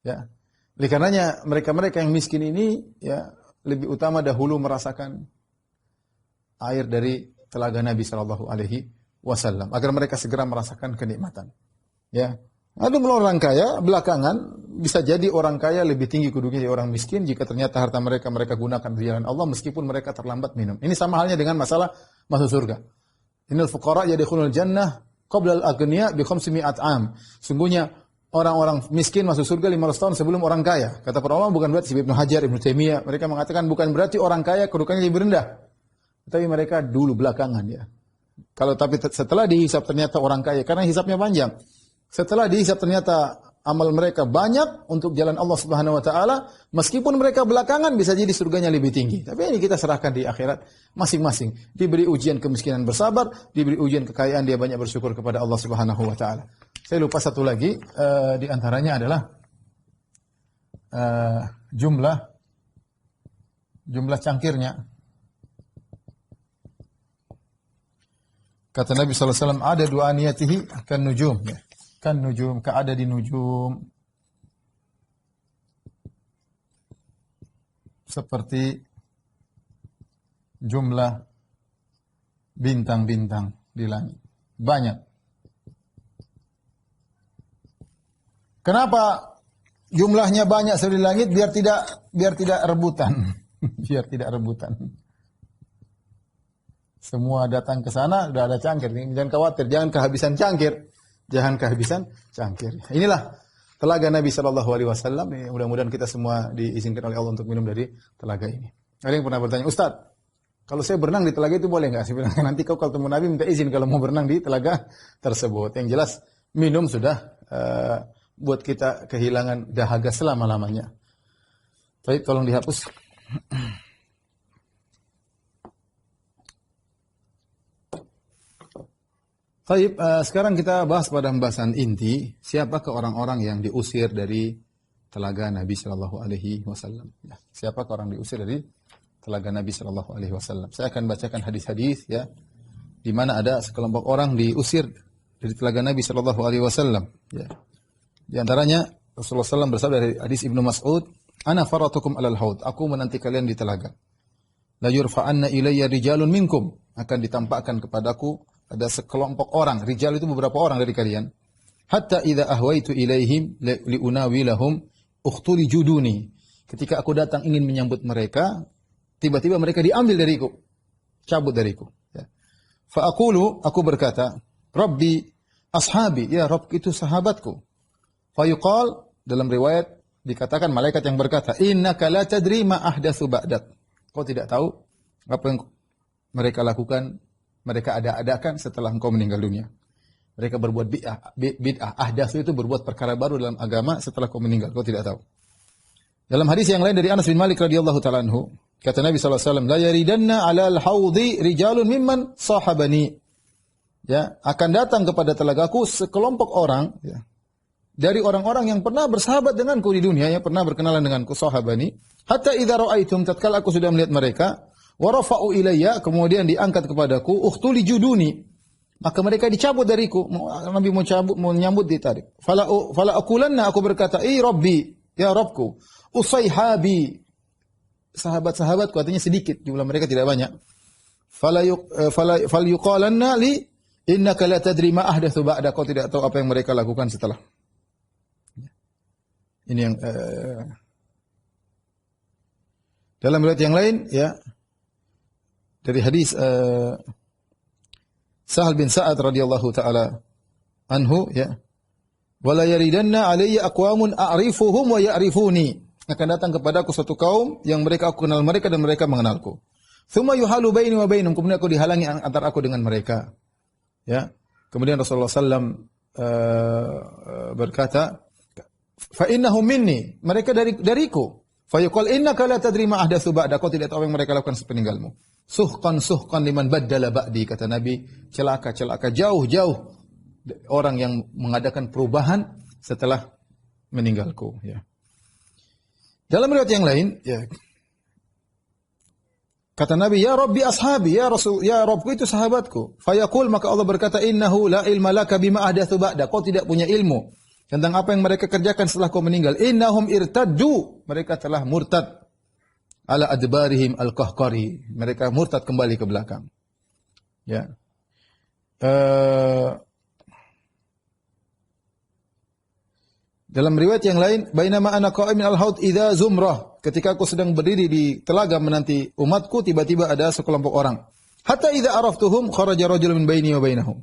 Ya. Oleh karenanya mereka-mereka yang miskin ini ya lebih utama dahulu merasakan air dari telaga Nabi sallallahu alaihi wasallam agar mereka segera merasakan kenikmatan. Ya. Ada orang kaya belakangan bisa jadi orang kaya lebih tinggi kedudukannya dari orang miskin jika ternyata harta mereka gunakan di jalan Allah meskipun mereka terlambat minum. Ini sama halnya dengan masalah masuk surga. Innal fuqara yadkhulul jannah qabla al-aghniya bi 500 am. Sungguhnya orang-orang miskin masuk surga 500 tahun sebelum orang kaya. Kata para ulama bukan berarti Ibnu Hajar, Ibnu Taimiyah, mereka mengatakan bukan berarti orang kaya kedudukannya lebih rendah. Tapi mereka dulu belakangan ya. Tapi setelah dihisab ternyata orang kaya karena hisabnya panjang. Setelah dihisab ternyata amal mereka banyak untuk jalan Allah Subhanahu wa taala, meskipun mereka belakangan bisa jadi surganya lebih tinggi. Tapi ini kita serahkan di akhirat masing-masing. Diberi ujian kemiskinan bersabar, diberi ujian kekayaan dia banyak bersyukur kepada Allah Subhanahu wa taala. Saya lupa satu lagi, di antaranya adalah jumlah cangkirnya. Kata Nabi sallallahu alaihi wasallam, ada dua aniyatihi kan nujum, ya. Kan nujum, ka'ada di nujum. Seperti jumlah bintang-bintang di langit. Banyak. Kenapa jumlahnya banyak sekali di langit? Biar tidak rebutan. Biar tidak rebutan. Semua datang ke sana, sudah ada cangkir. Jangan khawatir, jangan kehabisan cangkir. Jangan kehabisan cangkir. Inilah telaga Nabi sallallahu alaihi wasallam. Mudah-mudahan kita semua diizinkan oleh Allah untuk minum dari telaga ini. Ada yang pernah bertanya, "Ustaz, kalau saya berenang di telaga itu boleh enggak?" Saya bilang, "Nanti kau kalau ketemu Nabi minta izin kalau mau berenang di telaga tersebut." Yang jelas minum sudah buat kita kehilangan dahaga selama-lamanya. Baik, tolong dihapus. Baik, sekarang kita bahas pada pembahasan inti, siapakah orang-orang yang diusir dari telaga Nabi sallallahu alaihi wasallam. Ya, siapakah orang diusir dari telaga Nabi sallallahu alaihi wasallam? Saya akan bacakan hadis-hadis ya, di mana ada sekelompok orang diusir dari telaga Nabi sallallahu alaihi wasallam, ya. Di antaranya Rasulullah SAW bersabda dari hadis Ibnu Mas'ud, "Ana faratukum alal haud." Aku menanti kalian di telaga. La yurfa'anna ilayya rijalun minkum. Akan ditampakkan kepadaku ada sekelompok orang. Rijal itu beberapa orang dari kalian. Hatta idza ahwaitu ilaihim liunawilahum ukhtuli juduni. Ketika aku datang ingin menyambut mereka, tiba-tiba mereka diambil dariku. Cabut dariku. Ya. Fa aku berkata, Rabbi ashabi, ya Rabb itu sahabatku. Fayuqal, dalam riwayat dikatakan malaikat yang berkata, innaka la tadri ma ahdatsu ba'dak. Kau tidak tahu apa yang mereka lakukan, mereka ada-adakan setelah engkau meninggal dunia. Mereka berbuat bid'ah. Ahdatsu itu berbuat perkara baru dalam agama setelah kau meninggal. Kau tidak tahu. Dalam hadis yang lain dari Anas bin Malik radhiyallahu ta'ala anhu, kata Nabi sallallahu alaihi wasallam, la yaridanna 'alal haudhi rijalun mimman sahabani. Ya, akan datang kepada telagaku sekelompok orang, ya, dari orang-orang yang pernah bersahabat denganku di dunia, yang pernah berkenalan denganku, sahabani, hatta idza ra'aitum, tatkala aku sudah melihat mereka, wa rafa'u ilayya, kemudian diangkat kepadaku, ukhtuli juduni, maka mereka dicabut dariku. Nabi mau cabut, mau nyambut, ditarik. Fala aqulanna, aku berkata, Rabbi, ya Rabbku, usayhabi, sahabat-sahabatku, artinya sedikit, jumlah mereka tidak banyak. Fal yuqalanna li innaka la tadri ma ahdatsu ba'da, kau tidak tahu apa yang mereka lakukan setelah. Ini yang dalam riwayat yang lain, ya, dari hadis Sahal bin Sa'ad radhiyallahu taala anhu, ya, wala yaridanna alayya aqwamun a'rifuhum wa ya'rifuni, akan datang kepadaku suatu kaum yang mereka aku kenal mereka dan mereka mengenalku. Tsumma yuhalu baini wa bainahum, kemudian aku dihalangi antara aku dengan mereka. Ya. Kemudian Rasulullah sallallahu berkata, fa innahum minni, mereka dariku. Fa yuqal innaka la tadri ma ahdatsu ba'da, kau tidak tahu apa yang mereka lakukan sepeninggalmu. Suhqan liman baddala ba'di, kata Nabi, celaka jauh orang yang mengadakan perubahan setelah meninggalku, ya. Dalam riwayat yang lain, ya, kata Nabi, ya Rabbi ashabi, ya Rasul, ya Rabbku itu sahabatku. Fayaqul, maka Allah berkata, innahu la ilma laka bima ahdatsu ba'da, kau tidak punya ilmu tentang apa yang mereka kerjakan setelah kau meninggal. Innahum irtaddu, mereka telah murtad. Ala adbarihim al-qahqari, mereka murtad kembali ke belakang. Ya. Dalam riwayat yang lain, bainama ana qa'imin al-haud idza zumrah, ketika aku sedang berdiri di telaga menanti umatku, tiba-tiba ada sekelompok orang. Hatta idza araftuhum kharaja rajulun min baini wa bainahum.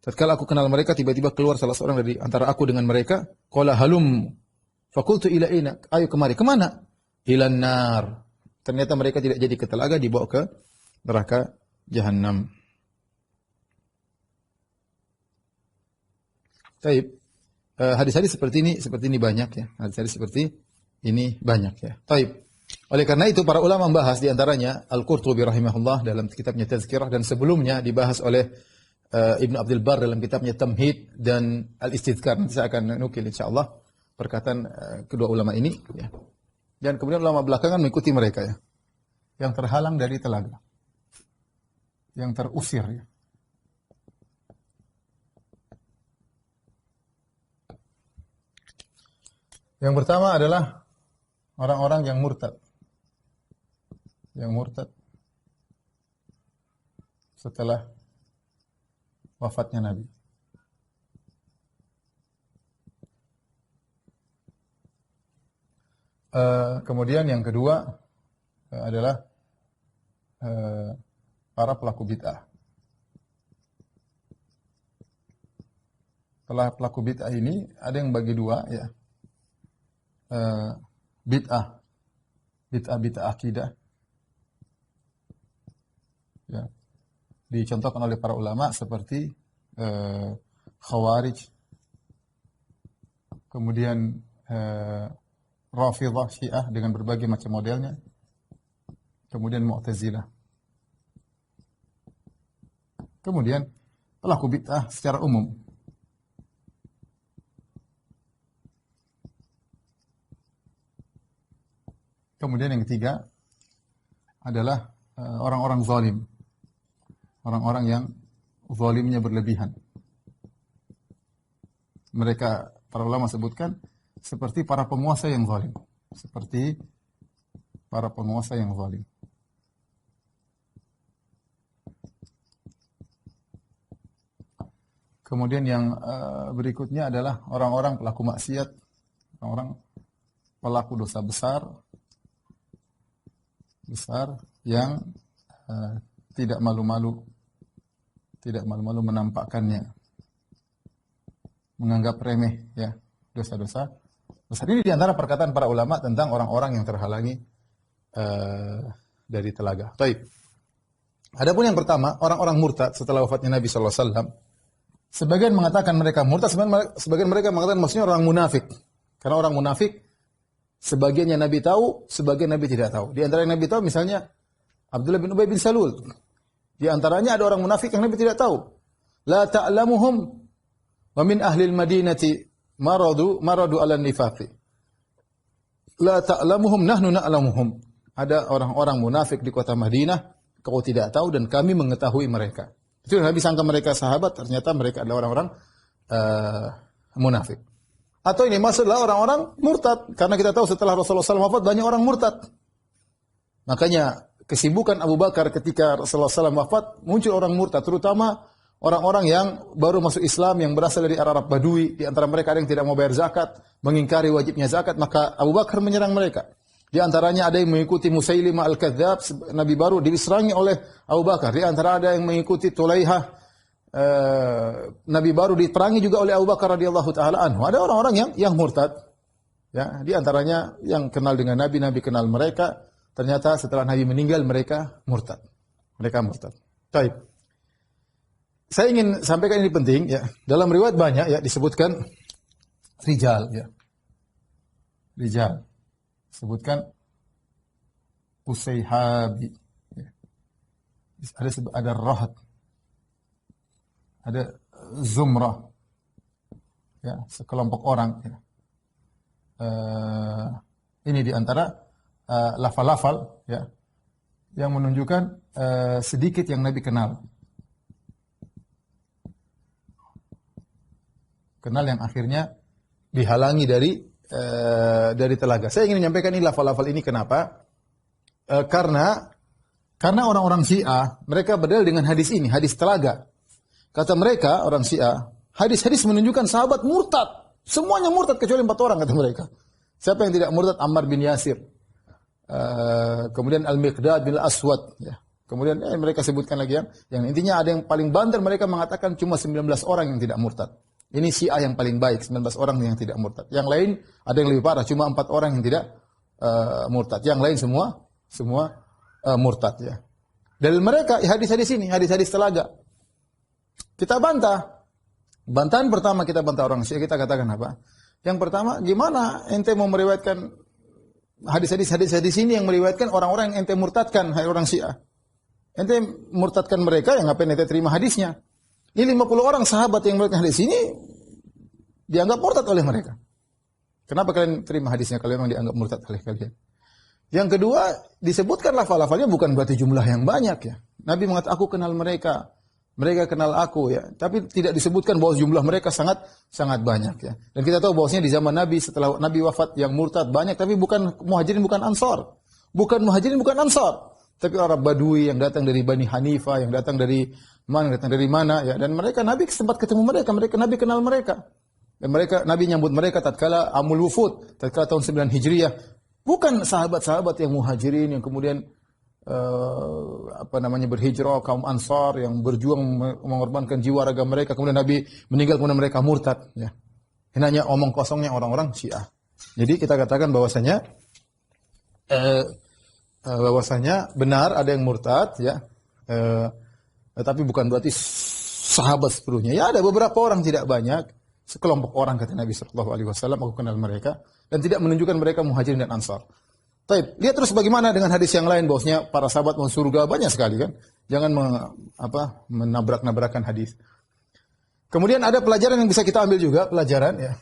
Tatkala aku kenal mereka, tiba-tiba keluar salah seorang dari antara aku dengan mereka. Qala halum. Faqultu ila aina? Ayo kemari. Kemana? Ilan nar. Ternyata mereka tidak jadi ke telaga, dibawa ke neraka Jahannam. Taib. Hadis-hadis seperti ini banyak, ya. Hadis-hadis seperti ini banyak, ya. Taib. Oleh karena itu para ulama membahas, di antaranya Al-Qurtubi rahimahullah dalam kitabnya Tazkirah, dan sebelumnya dibahas oleh Ibnu Abdul Bar dalam kitabnya Tamhid dan Al-Istidhkar. Nanti saya akan nukil insyaallah perkataan kedua ulama ini, ya. Dan kemudian ulama belakangan mengikuti mereka, ya. Yang terhalang dari telaga, yang terusir, ya. Yang pertama adalah orang-orang yang murtad. Yang murtad setelah wafatnya Nabi. Kemudian yang kedua adalah para pelaku bid'ah. Setelah pelaku bid'ah ini ada yang bagi dua, ya. Bid'ah akidah, ya, dicontohkan oleh para ulama seperti Khawarij, kemudian Rafidhah Syiah dengan berbagai macam modelnya, kemudian Mu'tazilah, kemudian pelaku bid'ah secara umum. Kemudian yang ketiga adalah orang-orang zalim. Orang-orang yang zalimnya berlebihan. Mereka, para ulama sebutkan, seperti para penguasa yang zalim. Seperti para penguasa yang zalim. Kemudian yang berikutnya adalah orang-orang pelaku maksiat. Orang-orang pelaku dosa besar yang tidak malu-malu menampakkannya, menganggap remeh, ya, dosa-dosa besar. Ini diantara perkataan para ulama tentang orang-orang yang terhalangi dari telaga. Taib. Adapun yang pertama, orang-orang murtad setelah wafatnya Nabi sallallahu alaihi wasallam, sebagian mengatakan mereka murtad, sebagian mereka mengatakan maksudnya orang munafik. Karena orang munafik sebagian yang Nabi tahu, sebagian Nabi tidak tahu. Di antara yang Nabi tahu misalnya Abdullah bin Ubay bin Salul. Di antaranya ada orang munafik yang Nabi tidak tahu. La ta'lamuhum wa min ahli al-Madinati maradu ala nifaqi. La ta'lamuhum nahnu na'lamuhum. Ada orang-orang munafik di kota Madinah, kau tidak tahu dan kami mengetahui mereka. Itu Nabi sangka mereka sahabat, ternyata mereka adalah orang-orang munafik. Atau ini masalah orang-orang murtad, karena kita tahu setelah Rasulullah SAW wafat banyak orang murtad. Makanya kesibukan Abu Bakar ketika Rasulullah SAW wafat, muncul orang murtad, terutama orang-orang yang baru masuk Islam, yang berasal dari Arab Badui. Di antara mereka ada yang tidak mau bayar zakat, mengingkari wajibnya zakat, maka Abu Bakar menyerang mereka. Di antaranya ada yang mengikuti Musailimah Al-Kadzdzab, Nabi baru diserangi oleh Abu Bakar. Di antara ada yang mengikuti Tulaihah, Nabi baru diperangi juga oleh Abu Bakar radhiyallahu taala anhu. Ada orang-orang yang murtad. Ya, di antaranya yang kenal dengan Nabi, Nabi kenal mereka. Ternyata setelah Nabi meninggal mereka murtad. Mereka murtad. Baik. Saya ingin sampaikan ini penting ya. Dalam riwayat banyak ya disebutkan rijal ya. Rijal. Disebutkan Usayhabi. Ya. Ada Rahat. Ada Zumrah. Ya, sekelompok orang ya. Ini di antara lafal-lafal ya yang menunjukkan sedikit yang Nabi kenal yang akhirnya dihalangi dari telaga. Saya ingin menyampaikan ini lafal-lafal ini kenapa? Karena orang-orang Syiah mereka berdalil dengan hadis ini, hadis telaga. Kata mereka orang Syiah, hadis-hadis menunjukkan sahabat murtad, semuanya murtad kecuali 4 orang kata mereka. Siapa yang tidak murtad? Ammar bin Yasir. Kemudian Al-Miqdad bin Al-Aswad ya. Kemudian mereka sebutkan lagi yang intinya ada yang paling banter, mereka mengatakan cuma 19 orang yang tidak murtad. Ini Syiah yang paling baik, 19 orang yang tidak murtad. Yang lain ada yang lebih parah, cuma 4 orang yang tidak murtad. Yang lain semua murtad ya. Dari mereka hadis-hadis ini, hadis-hadis telaga. Kita bantah. Bantahan pertama kita bantah orang Syiah, kita katakan apa? Yang pertama, gimana ente mau meriwayatkan hadis-hadis ini yang meriwayatkan orang-orang yang ente murtadkan, hai orang Syiah. Ente murtadkan mereka, yang ngapain ente terima hadisnya? Ini 50 orang sahabat yang meriwayatkan hadis ini dianggap murtad oleh mereka. Kenapa kalian terima hadisnya kalau memang dianggap murtad oleh kalian? Yang kedua, disebutkan lafal-lafalnya bukan berarti jumlah yang banyak ya. Nabi mengatakan aku kenal mereka. Mereka kenal aku ya, tapi tidak disebutkan bahwa jumlah mereka sangat banyak ya. Dan kita tahu bahwasanya di zaman Nabi setelah Nabi wafat yang murtad banyak, tapi bukan muhajirin, bukan ansor, bukan muhajirin, bukan ansor, tapi orang Badui yang datang dari Bani Hanifah, yang datang dari mana ya. Dan mereka Nabi sempat ketemu mereka Nabi kenal mereka. Dan Nabi nyambut mereka tatkala Amul Wufud, tatkala tahun 9 Hijriah. Bukan sahabat-sahabat yang muhajirin yang kemudian berhijrah, kaum Ansar yang berjuang mengorbankan jiwa raga mereka, kemudian Nabi meninggal, kemudian mereka murtad ya. Ini hanya omong kosongnya orang-orang Syiah. Jadi kita katakan bahwasanya benar ada yang murtad ya. Tapi bukan berarti sahabat sepenuhnya. Ya ada beberapa orang, tidak banyak, sekelompok orang kata Nabi sallallahu alaihi wasallam, aku kenal mereka, dan tidak menunjukkan mereka muhajirin dan ansar. Taib, lihat terus bagaimana dengan hadis yang lain, bahwasanya para sahabat masuk surga banyak sekali kan. Jangan menabrak-nabrakan hadis. Kemudian ada pelajaran yang bisa kita ambil juga, pelajaran ya.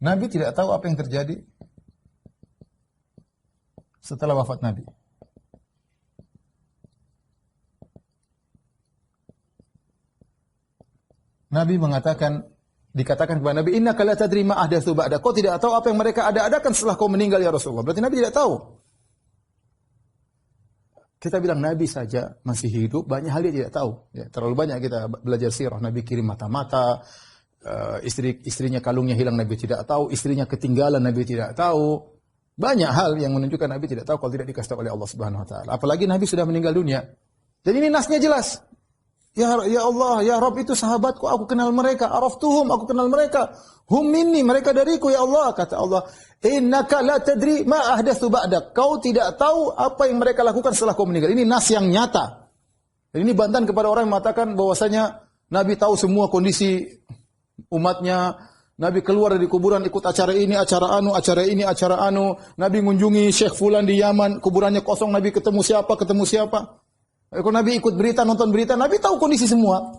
Nabi tidak tahu apa yang terjadi setelah wafat Nabi. Nabi dikatakan kepada Nabi, innaka la tadri ma ahdatsu ba'da. Kau tidak tahu apa yang mereka ada-adakan setelah kau meninggal ya Rasulullah. Berarti Nabi tidak tahu. Kita bilang Nabi saja masih hidup, banyak hal dia tidak tahu. Ya, terlalu banyak kita belajar sirah. Nabi kirim mata-mata, istrinya kalungnya hilang Nabi tidak tahu, istrinya ketinggalan Nabi tidak tahu. Banyak hal yang menunjukkan Nabi tidak tahu kalau tidak dikasih tahu oleh Allah Subhanahu wa taala. Apalagi Nabi sudah meninggal dunia. Jadi ini nasnya jelas. Ya Allah, ya Rabb, itu sahabatku, aku kenal mereka. Araftuhum, aku kenal mereka. Hum minni, mereka dariku ya Allah. Kata Allah, innaka la tadri ma ahdatsu ba'dak. Kau tidak tahu apa yang mereka lakukan setelah kau meninggal. Ini nas yang nyata. Dan ini bantahan kepada orang yang mengatakan bahwasanya Nabi tahu semua kondisi umatnya. Nabi keluar dari kuburan ikut acara ini, acara anu, acara ini, acara anu. Nabi mengunjungi Syekh Fulan di Yaman, kuburannya kosong, Nabi ketemu siapa. Kalau Nabi ikut berita, nonton berita, Nabi tahu kondisi semua.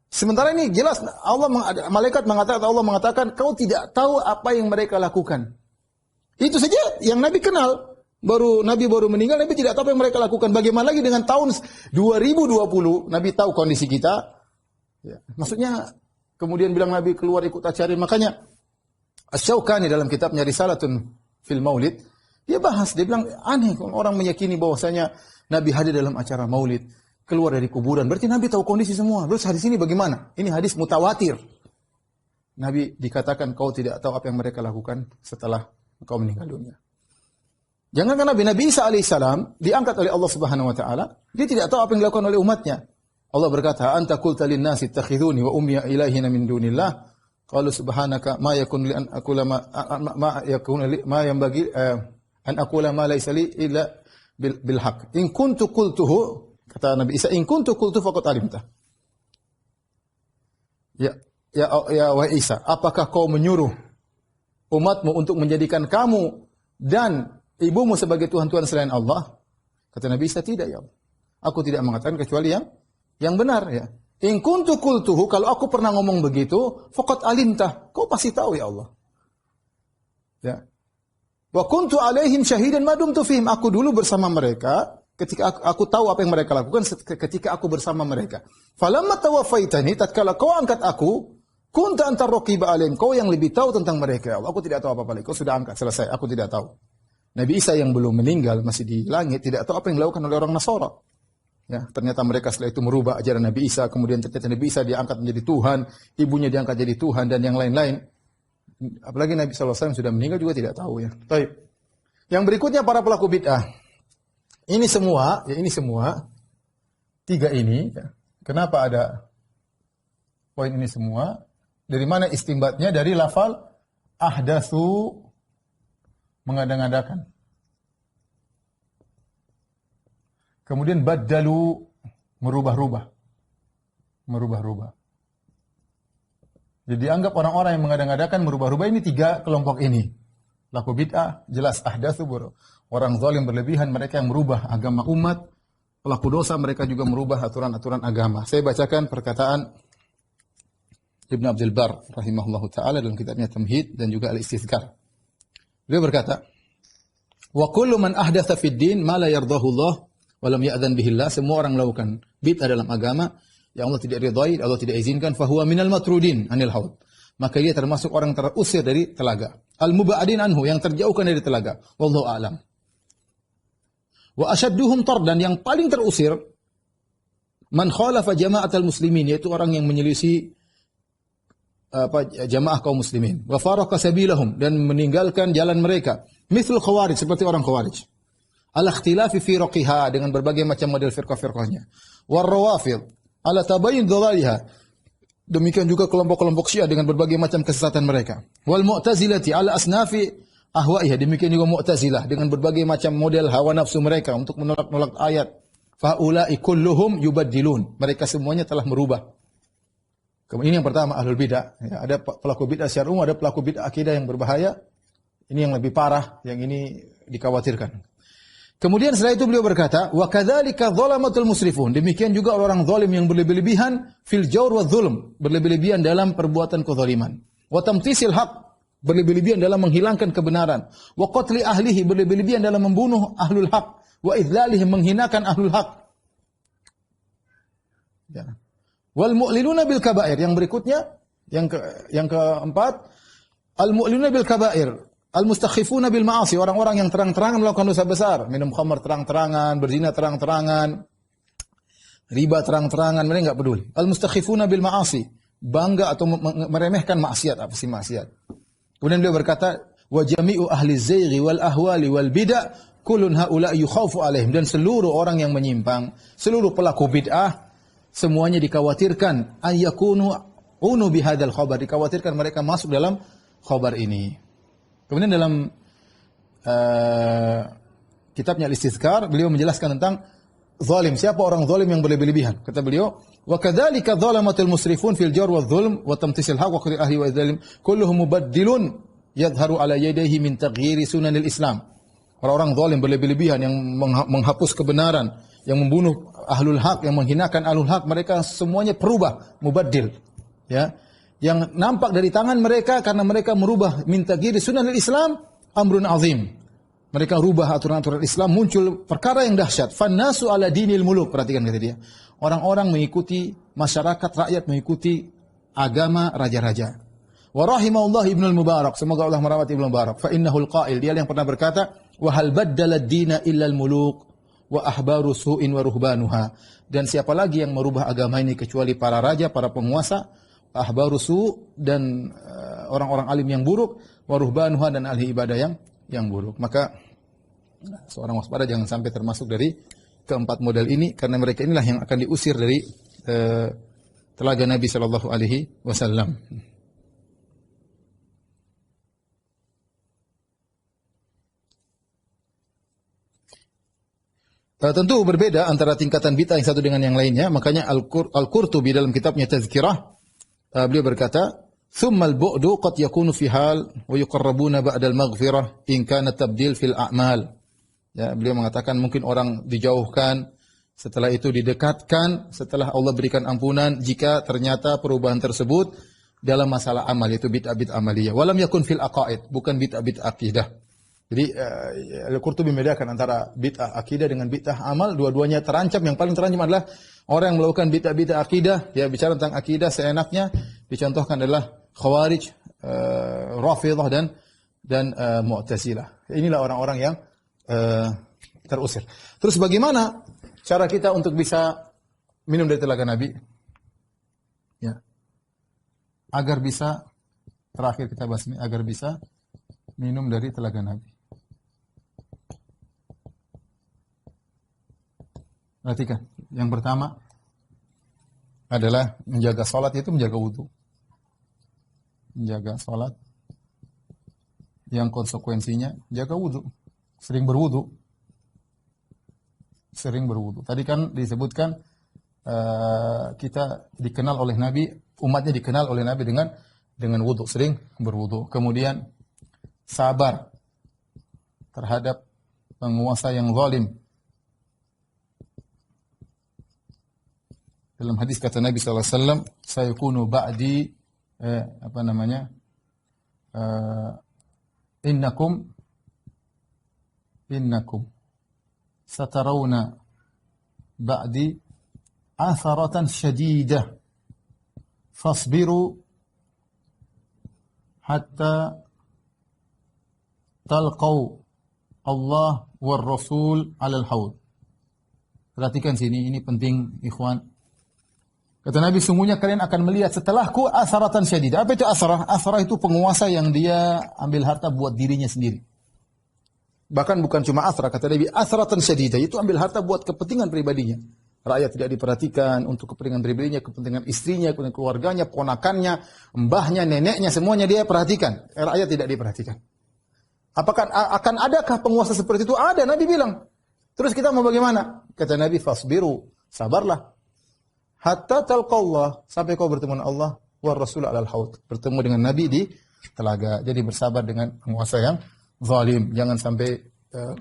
Sementara ini jelas Allah mengatakan, kau tidak tahu apa yang mereka lakukan. Itu saja yang Nabi kenal. Nabi baru meninggal, Nabi tidak tahu apa yang mereka lakukan. Bagaimana lagi dengan tahun 2020, Nabi tahu kondisi kita. Ya. Maksudnya, kemudian bilang Nabi keluar ikut cari. Makanya, Asy-Syaukani dalam kitabnya Risalatun fil Maulid, dia bahas, dia bilang aneh kalau orang meyakini bahwasanya Nabi hadir dalam acara Maulid, keluar dari kuburan. Berarti Nabi tahu kondisi semua. Terus hadis ini bagaimana? Ini hadis mutawatir. Nabi dikatakan kau tidak tahu apa yang mereka lakukan setelah kau meninggal dunia. Jangankan Nabi Isa alaihissalam diangkat oleh Allah Subhanahu wa taala, dia tidak tahu apa yang dilakukan oleh umatnya. Allah berkata, "Anta qulta lin-nasi ittakhidhuni wa ummi ilahina min dunillah." Qalu subhanaka ma yakun li an aqula ma yakun li ma yanbaghi an aqula ma laysa li illa bil haqq. In kuntu qultuhu, kata Nabi Isa, in kuntu qultu faqad alimta. Ya wahai Isa, apakah kau menyuruh umatmu untuk menjadikan kamu dan ibumu sebagai Tuhan-Tuhan selain Allah? Kata Nabi Isa, tidak ya Allah. Aku tidak mengatakan kecuali yang benar ya. In kuntu qultuhu, kalau aku pernah ngomong begitu, faqad alimtah. Kau pasti tahu ya Allah. Ya. Wa kuntu alaihim syahidan ma dumtu fihim. Aku dulu bersama mereka ketika aku tahu apa yang mereka lakukan ketika aku bersama mereka. Falamma tawaffaitani, tatkala kau angkat aku, kunta antar raqiba alaihim. Kau yang lebih tahu tentang mereka ya Allah. Aku tidak tahu apa-apa lagi. Kau sudah angkat, selesai. Aku tidak tahu. Nabi Isa yang belum meninggal, masih di langit, tidak tahu apa yang dilakukan oleh orang Nasara. Ya, ternyata mereka setelah itu merubah ajaran Nabi Isa, kemudian ternyata Nabi Isa diangkat menjadi Tuhan, ibunya diangkat jadi Tuhan, dan yang lain-lain. Apalagi Nabi SAW sudah meninggal juga tidak tahu ya. Baik. Yang berikutnya para pelaku bid'ah. Ini semua, tiga ini, ya. Kenapa ada poin ini semua? Dari mana istimbatnya? Dari lafal ahdatsu, mengada-ngadakan. Kemudian baddalu, merubah-rubah. Jadi dianggap orang-orang yang mengada-ngadakan merubah-rubah, ini tiga kelompok ini. Pelaku bid'ah, jelas ahdatsu, orang zalim berlebihan, mereka yang merubah agama umat. Pelaku dosa, mereka juga merubah aturan-aturan agama. Saya bacakan perkataan Ibn Abdul Bar rahimahullahu taala dalam kitabnya Tamhid dan juga Al-Istizkar. Beliau berkata, "Wa kullu man ahdatsa fid din ma la yardahu Allah wa lam ya'dzan bihi Allah." Semua orang melakukan bid'ah dalam agama yang Allah tidak ridhai, Allah tidak izinkan, fa huwa minal matrudin anil haud. Maka dia termasuk orang terusir dari telaga. Al-muba'adin anhu, yang terjauhkan dari telaga. Wallahu a'lam. Wa asyadduhum tardan, yang paling terusir, man khalafa jama'atal muslimin, yaitu orang yang menyelisih jamaah kaum muslimin. Wa faraka sabilahum, dan meninggalkan jalan mereka. Mithl khawarij, seperti orang khawarij. Al-ikhtilafi fi raqiha, dengan berbagai macam model firqah-firqahnya. War rawafid ala tabayyin dhalaliha, demikian juga kelompok-kelompok Syiah dengan berbagai macam kesesatan mereka. Wal mu'tazilati ala asnafi ahwaiha, demikian juga Mu'tazilah dengan berbagai macam model hawa nafsu mereka untuk menolak-nolak ayat. Fa ulai kulluhum yubaddilun, mereka semuanya telah merubah. Ini yang pertama, ahlul bid'ah. Ya, ada pelaku bid'ah secara umum, ada pelaku bid'ah akidah yang berbahaya. Ini yang lebih parah, yang ini dikhawatirkan. Kemudian setelah itu beliau berkata, wa kadzalika dzalamatul musrifun, demikian juga orang zalim yang berlebih-lebihan fil jawr wa dzulm, berlebih-lebihan dalam perbuatan kezaliman. Wa tamtisil haq, berlebih-lebihan dalam menghilangkan kebenaran. Wa qatli ahlihi, berlebih-lebihan dalam membunuh ahlul haq. Wa idlalihim, menghinakan ahlul haq. Ya. Wal mu'linuna bil kabair, yang berikutnya, yang keempat, al mu'linuna bil kabair, al mustakhifuna bil ma'asi, orang-orang yang terang-terangan melakukan dosa besar, minum khamar terang-terangan, berzina terang-terangan, riba terang-terangan, mereka enggak peduli. Al mustakhifuna bil ma'asi, bangga atau meremehkan maksiat, apa sih maksiat. Kemudian beliau berkata, wa jami'u ahli zaighi wal ahwali wal bid'ah kullun haula yukhafu alaihim, dan seluruh orang yang menyimpang, seluruh pelaku bid'ah, semuanya dikhawatirkan ayyakunu unu bihadzal khabar, dikhawatirkan mereka masuk dalam khabar ini. Kemudian dalam kitabnya Al-Istizkar, beliau menjelaskan tentang zalim, siapa orang zalim yang berlebih-lebihan. Kata beliau, wa kadzalika dzalamatul musrifun fil jawr wa dzulm wa tamtisil haqq wa qatl ahli wa idzalim kulluhum mubaddilun yadhharu ala yadayhi min taghyiri sunanil Islam. Orang-orang zalim berlebih-lebihan yang menghapus kebenaran, yang membunuh ahlul haq, yang menghinakan ahlul haq, mereka semuanya perubah, mubaddil. Ya. Yang nampak dari tangan mereka karena mereka merubah min taghyiri sunanil Islam, amrun azim. Mereka rubah aturan-aturan Islam, muncul perkara yang dahsyat. Fannasu ala dinil muluk, perhatikan kata dia. Orang-orang mengikuti, masyarakat, rakyat mengikuti agama raja-raja. Wa rahimahullah Ibnu Mubarak, semoga Allah merawat Ibnu Mubarak. Fa innahul qail, dia yang pernah berkata, wa hal baddala ad-dina illa al-muluk wa ahbaru su'in wa ruhbanuha. Dan siapa lagi yang merubah agama ini kecuali para raja, para penguasa, ahbaru su' dan orang-orang alim yang buruk, wa ruhbanuha dan ahli ibadah yang buruk. Maka seorang waspada jangan sampai termasuk dari keempat model ini, karena mereka inilah yang akan diusir dari telaga Nabi sallallahu alaihi wasallam. Tentu berbeda antara tingkatan bid'ah yang satu dengan yang lainnya, makanya Al-Qurtubi dalam kitabnya Tazkirah beliau berkata, "Tsumma al-bu'du qad yakunu fi hal wa yuqarrabuna ba'da al-maghfirah in kana tabdil fil a'mal." Ya, beliau mengatakan mungkin orang dijauhkan, setelah itu didekatkan, setelah Allah berikan ampunan jika ternyata perubahan tersebut dalam masalah amal, yaitu bid'ah amaliyah. Walam yakun fil aqaid, bukan bid'ah akidah. Jadi Al-Qurtubi membedakan antara bid'ah akidah dengan bid'ah amal, dua-duanya terancam. Yang paling terancam adalah orang yang melakukan bid'ah akidah, ya bicara tentang akidah seenaknya, dicontohkan adalah Khawarij, Rafidhah dan Mu'tazilah. Inilah orang-orang yang terusir. Terus bagaimana cara kita untuk bisa minum dari telaga Nabi? Ya. Agar bisa, terakhir kita bahas ini, agar bisa minum dari telaga Nabi. Perhatikan, yang pertama adalah menjaga salat, itu menjaga wudu. Menjaga salat yang konsekuensinya jaga wudu. Sering berwudu. Tadi kan disebutkan kita dikenal oleh Nabi, umatnya dikenal oleh Nabi dengan wudu, sering berwudu. Kemudian sabar terhadap penguasa yang zalim. Dalam hadis kata Nabi SAW, sayakunu ba'di innakum satarawna ba'di atharatan syadidah fasbiru hatta talqaw Allah war Rasul alal haud. Perhatikan sini, ini penting ikhwan. Kata Nabi, sungguhnya kalian akan melihat setelahku asaratan syadidah. Apa itu asarah? Asarah itu penguasa yang dia ambil harta buat dirinya sendiri. Bahkan bukan cuma asrah, kata Nabi, asratan syadidah, itu ambil harta buat kepentingan pribadinya. Rakyat tidak diperhatikan untuk kepentingan pribadinya, kepentingan istrinya, kepentingan keluarganya, ponakannya, mbahnya, neneknya, semuanya dia perhatikan. Rakyat tidak diperhatikan. Apakah akan adakah penguasa seperti itu? Ada, Nabi bilang. Terus kita mau bagaimana? Kata Nabi, fasbiru, sabarlah. Hatta talqallah, sampai kau bertemu dengan Allah war Rasul alal haud. Bertemu dengan Nabi di telaga. Jadi bersabar dengan penguasa yang zalim, jangan sampai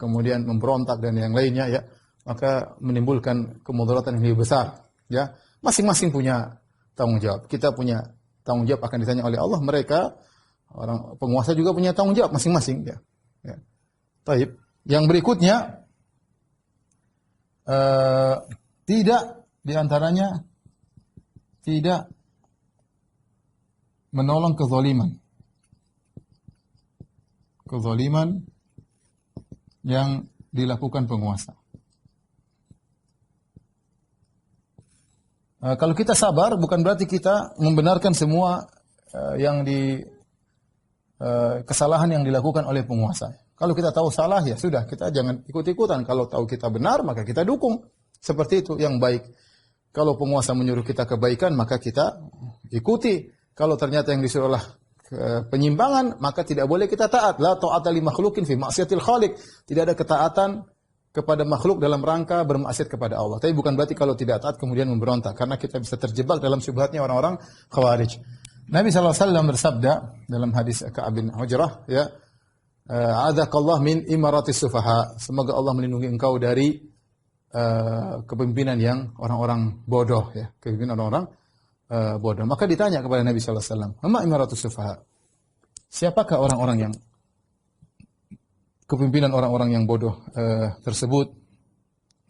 kemudian memberontak dan yang lainnya, ya, maka menimbulkan kemudaratan yang lebih besar, ya. Masing-masing punya tanggung jawab. Kita punya tanggung jawab akan ditanya oleh Allah, mereka orang penguasa juga punya tanggung jawab masing-masing, ya. Ya. Baik. Yang berikutnya tidak diantaranya tidak menolong kezaliman yang dilakukan penguasa. Kalau kita sabar, bukan berarti kita membenarkan semua kesalahan yang dilakukan oleh penguasa. Kalau kita tahu salah, ya sudah, kita jangan ikut-ikutan. Kalau tahu kita benar, maka kita dukung. Seperti itu yang baik. Kalau penguasa menyuruh kita kebaikan, maka kita ikuti. Kalau ternyata yang disuruh penyimpangan, maka tidak boleh kita taat. La ta'ata li makhluqin fi ma'siyatil khaliq. Tidak ada ketaatan kepada makhluk dalam rangka bermaksiat kepada Allah. Tapi bukan berarti kalau tidak taat kemudian memberontak, karena kita bisa terjebak dalam syubhatnya orang-orang Khawarij. Nabi SAW bersabda dalam hadis Ka'ab bin Ujrah, ya, a'adzakallah min imaratis sufaha. Semoga Allah melindungi engkau dari kepemimpinan yang orang-orang bodoh, ya, kepemimpinan orang-orang bodoh. Maka ditanya kepada Nabi SAW, "Ma imaratus sufaha?" Siapakah orang-orang yang kepemimpinan orang-orang yang bodoh tersebut.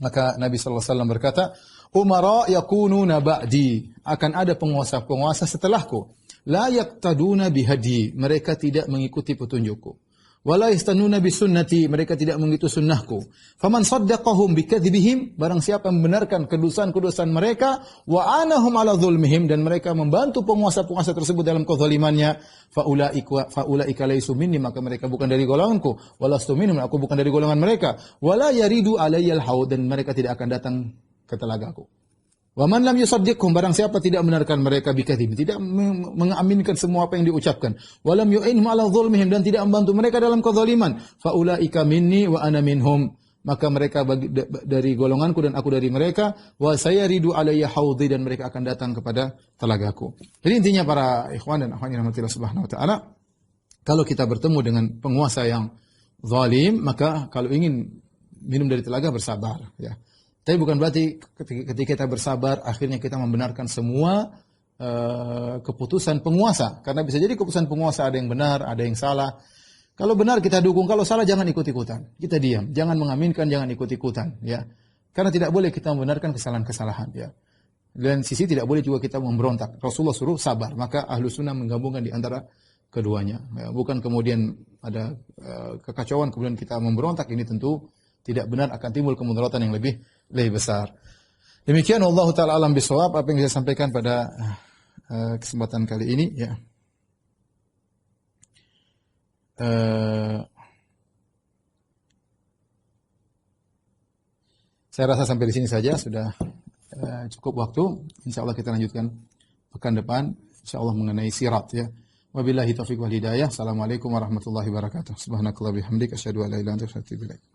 Maka Nabi sallallahu alaihi wasallam berkata, "Umara yakununa ba'di." Akan ada penguasa-penguasa setelahku. La yaqtaduna bihadi. Mereka tidak mengikuti petunjukku. Wala yastanuna bisunnati. Mereka tidak mengikuti sunnahku. Faman saddaqahum bikadzibihim. Barang siapa membenarkan kedustaan-kedustaan mereka. Wa anahum ala zulmihim. Dan mereka membantu penguasa-penguasa tersebut dalam kezalimannya. Fa'ulaika laysu minni. Maka mereka bukan dari golonganku. Walastu minhum. Aku bukan dari golongan mereka. Wala yaridu alayyal haud. Dan mereka tidak akan datang ke telagaku. Wa man lam yusaddiqhum, barang siapa tidak benarkan mereka bikadzib, tidak mengaminkan semua apa yang diucapkan, wa lam yu'inhum ala dzulmihim, dan tidak membantu mereka dalam kezaliman, fa ulaika minni wa ana minhum, maka mereka dari golonganku dan aku dari mereka, wa sayaridu alayya haudhi, dan mereka akan datang kepada telagaku. Jadi intinya para ikhwan dan akhwat yang rahmatillah subhanahu wa taala, kalau kita bertemu dengan penguasa yang zalim, maka kalau ingin minum dari telaga bersabar, ya. Tapi bukan berarti ketika kita bersabar, akhirnya kita membenarkan semua keputusan penguasa. Karena bisa jadi keputusan penguasa ada yang benar, ada yang salah. Kalau benar kita dukung, kalau salah jangan ikut-ikutan. Kita diam, jangan mengaminkan, jangan ikut-ikutan. Ya. Karena tidak boleh kita membenarkan kesalahan-kesalahan. Ya. Dan sisi tidak boleh juga kita memberontak. Rasulullah suruh sabar, maka ahlu sunnah menggabungkan di antara keduanya. Ya. Bukan kemudian ada kekacauan, kemudian kita memberontak, ini tentu tidak benar, akan timbul kemudaratan yang lebih besar. Demikian Allah taala alam bisawab apa yang saya sampaikan pada kesempatan kali ini, ya. Saya rasa sampai di sini saja sudah cukup waktu. Insyaallah kita lanjutkan pekan depan insyaallah mengenai sirat, ya. Wabillahi taufiq wal hidayah. Assalamualaikum warahmatullahi wabarakatuh. Subhanakallah bihamdika asyhadu an la ilaha illa anta astaghfiruka wa atubu ilaik.